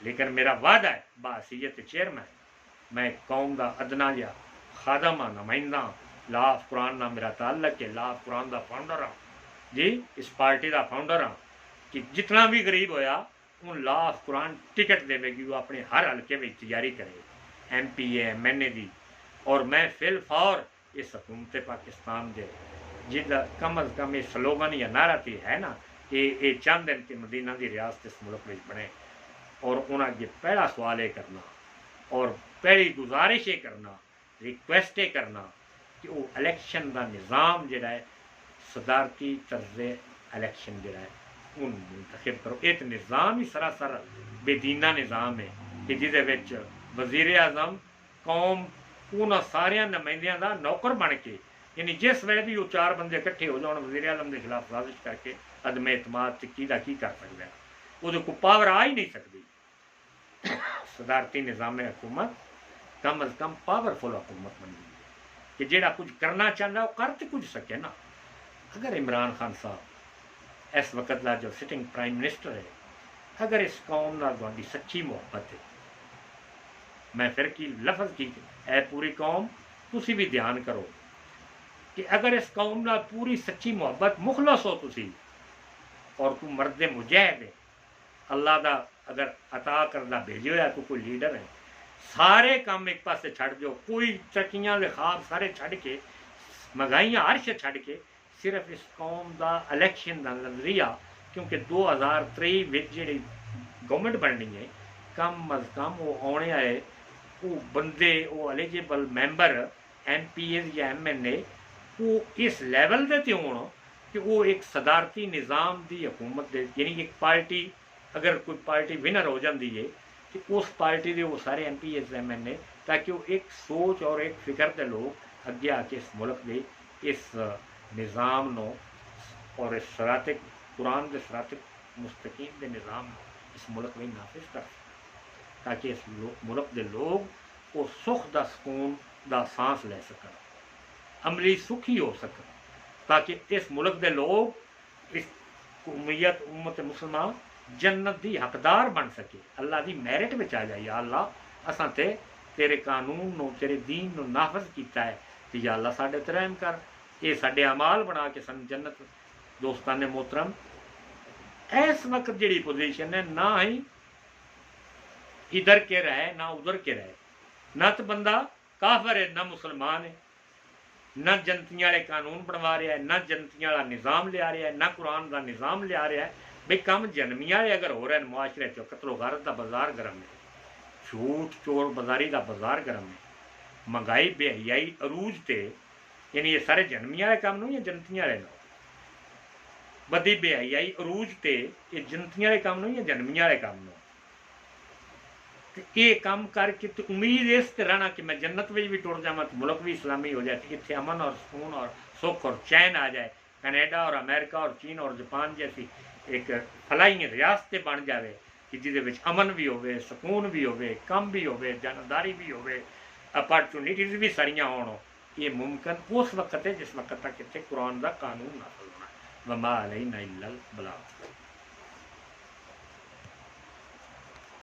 لیکن میرا وعدہ ہے بحیثیت چیئرمین میں قوم دا ادنا یا خادم ہاں، نمائندہ، لا قرآن نہ میرا تعلق ہے، لا قرآن دا فاؤنڈر ہاں جی، اس پارٹی دا فاؤنڈر ہاں کہ جتنا بھی غریب ہویا ان لا قرآن ٹکٹ دے گی، وہ اپنے ہر حلقے میں تیاری کرے، M P A M N A دی، اور میں فی الفور اس حکومت پاکستان دے جہاں کم از کم یہ سلوگن یا نعرہ تو ہے نا، یہ چاہتے ہیں کہ مدینہ کی ریاست اس ملک میں بنے، اور انہوں اگے پہلا سوال یہ کرنا اور پہلی گزارش یہ کرنا، ریکویسٹ یہ کرنا کہ وہ الیکشن کا نظام جڑا ہے صدارتی طرز الیکشن جڑا ہے ان منتخب کرو۔ ایک نظام ہی سراسر بے دینہ نظام ہے کہ جہد وزیر اعظم قوم ان سارے نمائندیاں کا نوکر بن کے، یعنی جس ویلے بھی وہ چار بندے اکٹھے ہو جان وزیر اعظم کے خلاف سازش کر کے عدم اعتماد کی کر سکتا ہے، وہ کو پاور آ ہی نہیں سکتی۔ صدارتی نظام حکومت کم از کم پاورفل حکومت بن گئی ہے کہ جہاں کچھ کرنا چاہتا وہ کر تو کچھ سکے نا۔ اگر عمران خان صاحب اس وقت کا جو سٹنگ پرائم منسٹر ہے، اگر اس قوم نال تہاڈی سچی محبت ہے، میں پھر کی لفظ کی اے پوری قوم تسی بھی دھیان کرو کہ اگر اس قوم نال پوری سچی محبت مخلص ہو تسی اور تو مرد مجاہد ہے، اللہ دا اگر عطا کردہ بھیجے ہوا تو کوئی لیڈر ہے، سارے کام ایک پاسے چھڑ جو، کوئی چکیاں دے خواب سارے چھڑ کے، مہنگائیاں عرش چھڑ کے، صرف اس قوم دا الیکشن دا نظریہ، کیونکہ 2023 جی گورنمنٹ بننی ہے، کم از کم وہ آنے آئے وہ بندے وہ ایلیجیبل ممبر ایم پی ایز یا ایم این اے وہ اس لیول دے تے ہون کہ وہ ایک صدارتی نظام دی حکومت دے، یعنی ایک پارٹی اگر کوئی پارٹی ونر ہو جاتی ہے تو اس پارٹی دے وہ سارے M P As M N A, تاکہ وہ ایک سوچ اور ایک فکر دے لوگ اگے آ کے اس ملک دے اس نظام نو اور اس صراط قرآن دے صراط مستقیم دے نظام نو اس ملک میں نافذ کر سکیں، تاکہ اس ملک دے لوگ وہ سکھ دا سکون دا سانس لے سکن، عملی سکھی ہو سکن، تاکہ اس ملک دے لوگ اس قومیت امت مسلمان جنت دی حقدار بن سکے، اللہ دی میرٹ میں آ جائے۔ یا اللہ اساں تے تیرے قانون نو تیرے دین نو نافذ کیتا ہے کہ یا اللہ ساڈے تے رحم کر، یہ ساڈے اعمال بنا کے سن جنت۔ دوستان محترم، اس وقت جڑی پوزیشن ہے نہ ہی ادھر کے رہے نہ ادھر کے رہے، نہ تو بندہ کافر ہے نہ مسلمان ہے، نہ جنتیاں والے قانون بنوا رہا ہے، نہ جنتیاں والا نظام لیا رہا ہے، نہ قرآن کا نظام لیا رہا ہے۔ بھئی کم جنمیاں والے اگر ہو رہے ہیں معاشرے چ، قتل و غارت کا بازار گرم ہے، جھوٹ چور بازاری کا بازار گرم ہے، مہنگائی بے حیائی عروج تے، یعنی یہ سارے جنمیاں والے کام نو یا جنتیاں والے نو؟ بدی بے حیائی عروج تے یہ جنتیاں والے کام نو یا جنمیاں والے کام نو؟ یہ کام کر کے تو امید اس طرح نہ کہ میں جنت میں بھی ٹر جاواں تو ملک بھی اسلامی ہو جائے، اتنے امن اور سکون اور سکھ اور چین آ جائے، کینیڈا اور امریکہ اور چین اور جاپان جیسی ایک فلائی ریاستیں بن جائے کہ جہد امن بھی ہوے، سکون بھی ہوے، کم بھی ہوے، جانداری بھی ہوے، اپارچونیٹیز بھی ساریاں ہون۔ یہ ممکن اس وقت ہے جس وقت تک اتنے قرآن کا قانون نافذ ہونا ہے۔ وما علینا الا البلاغ۔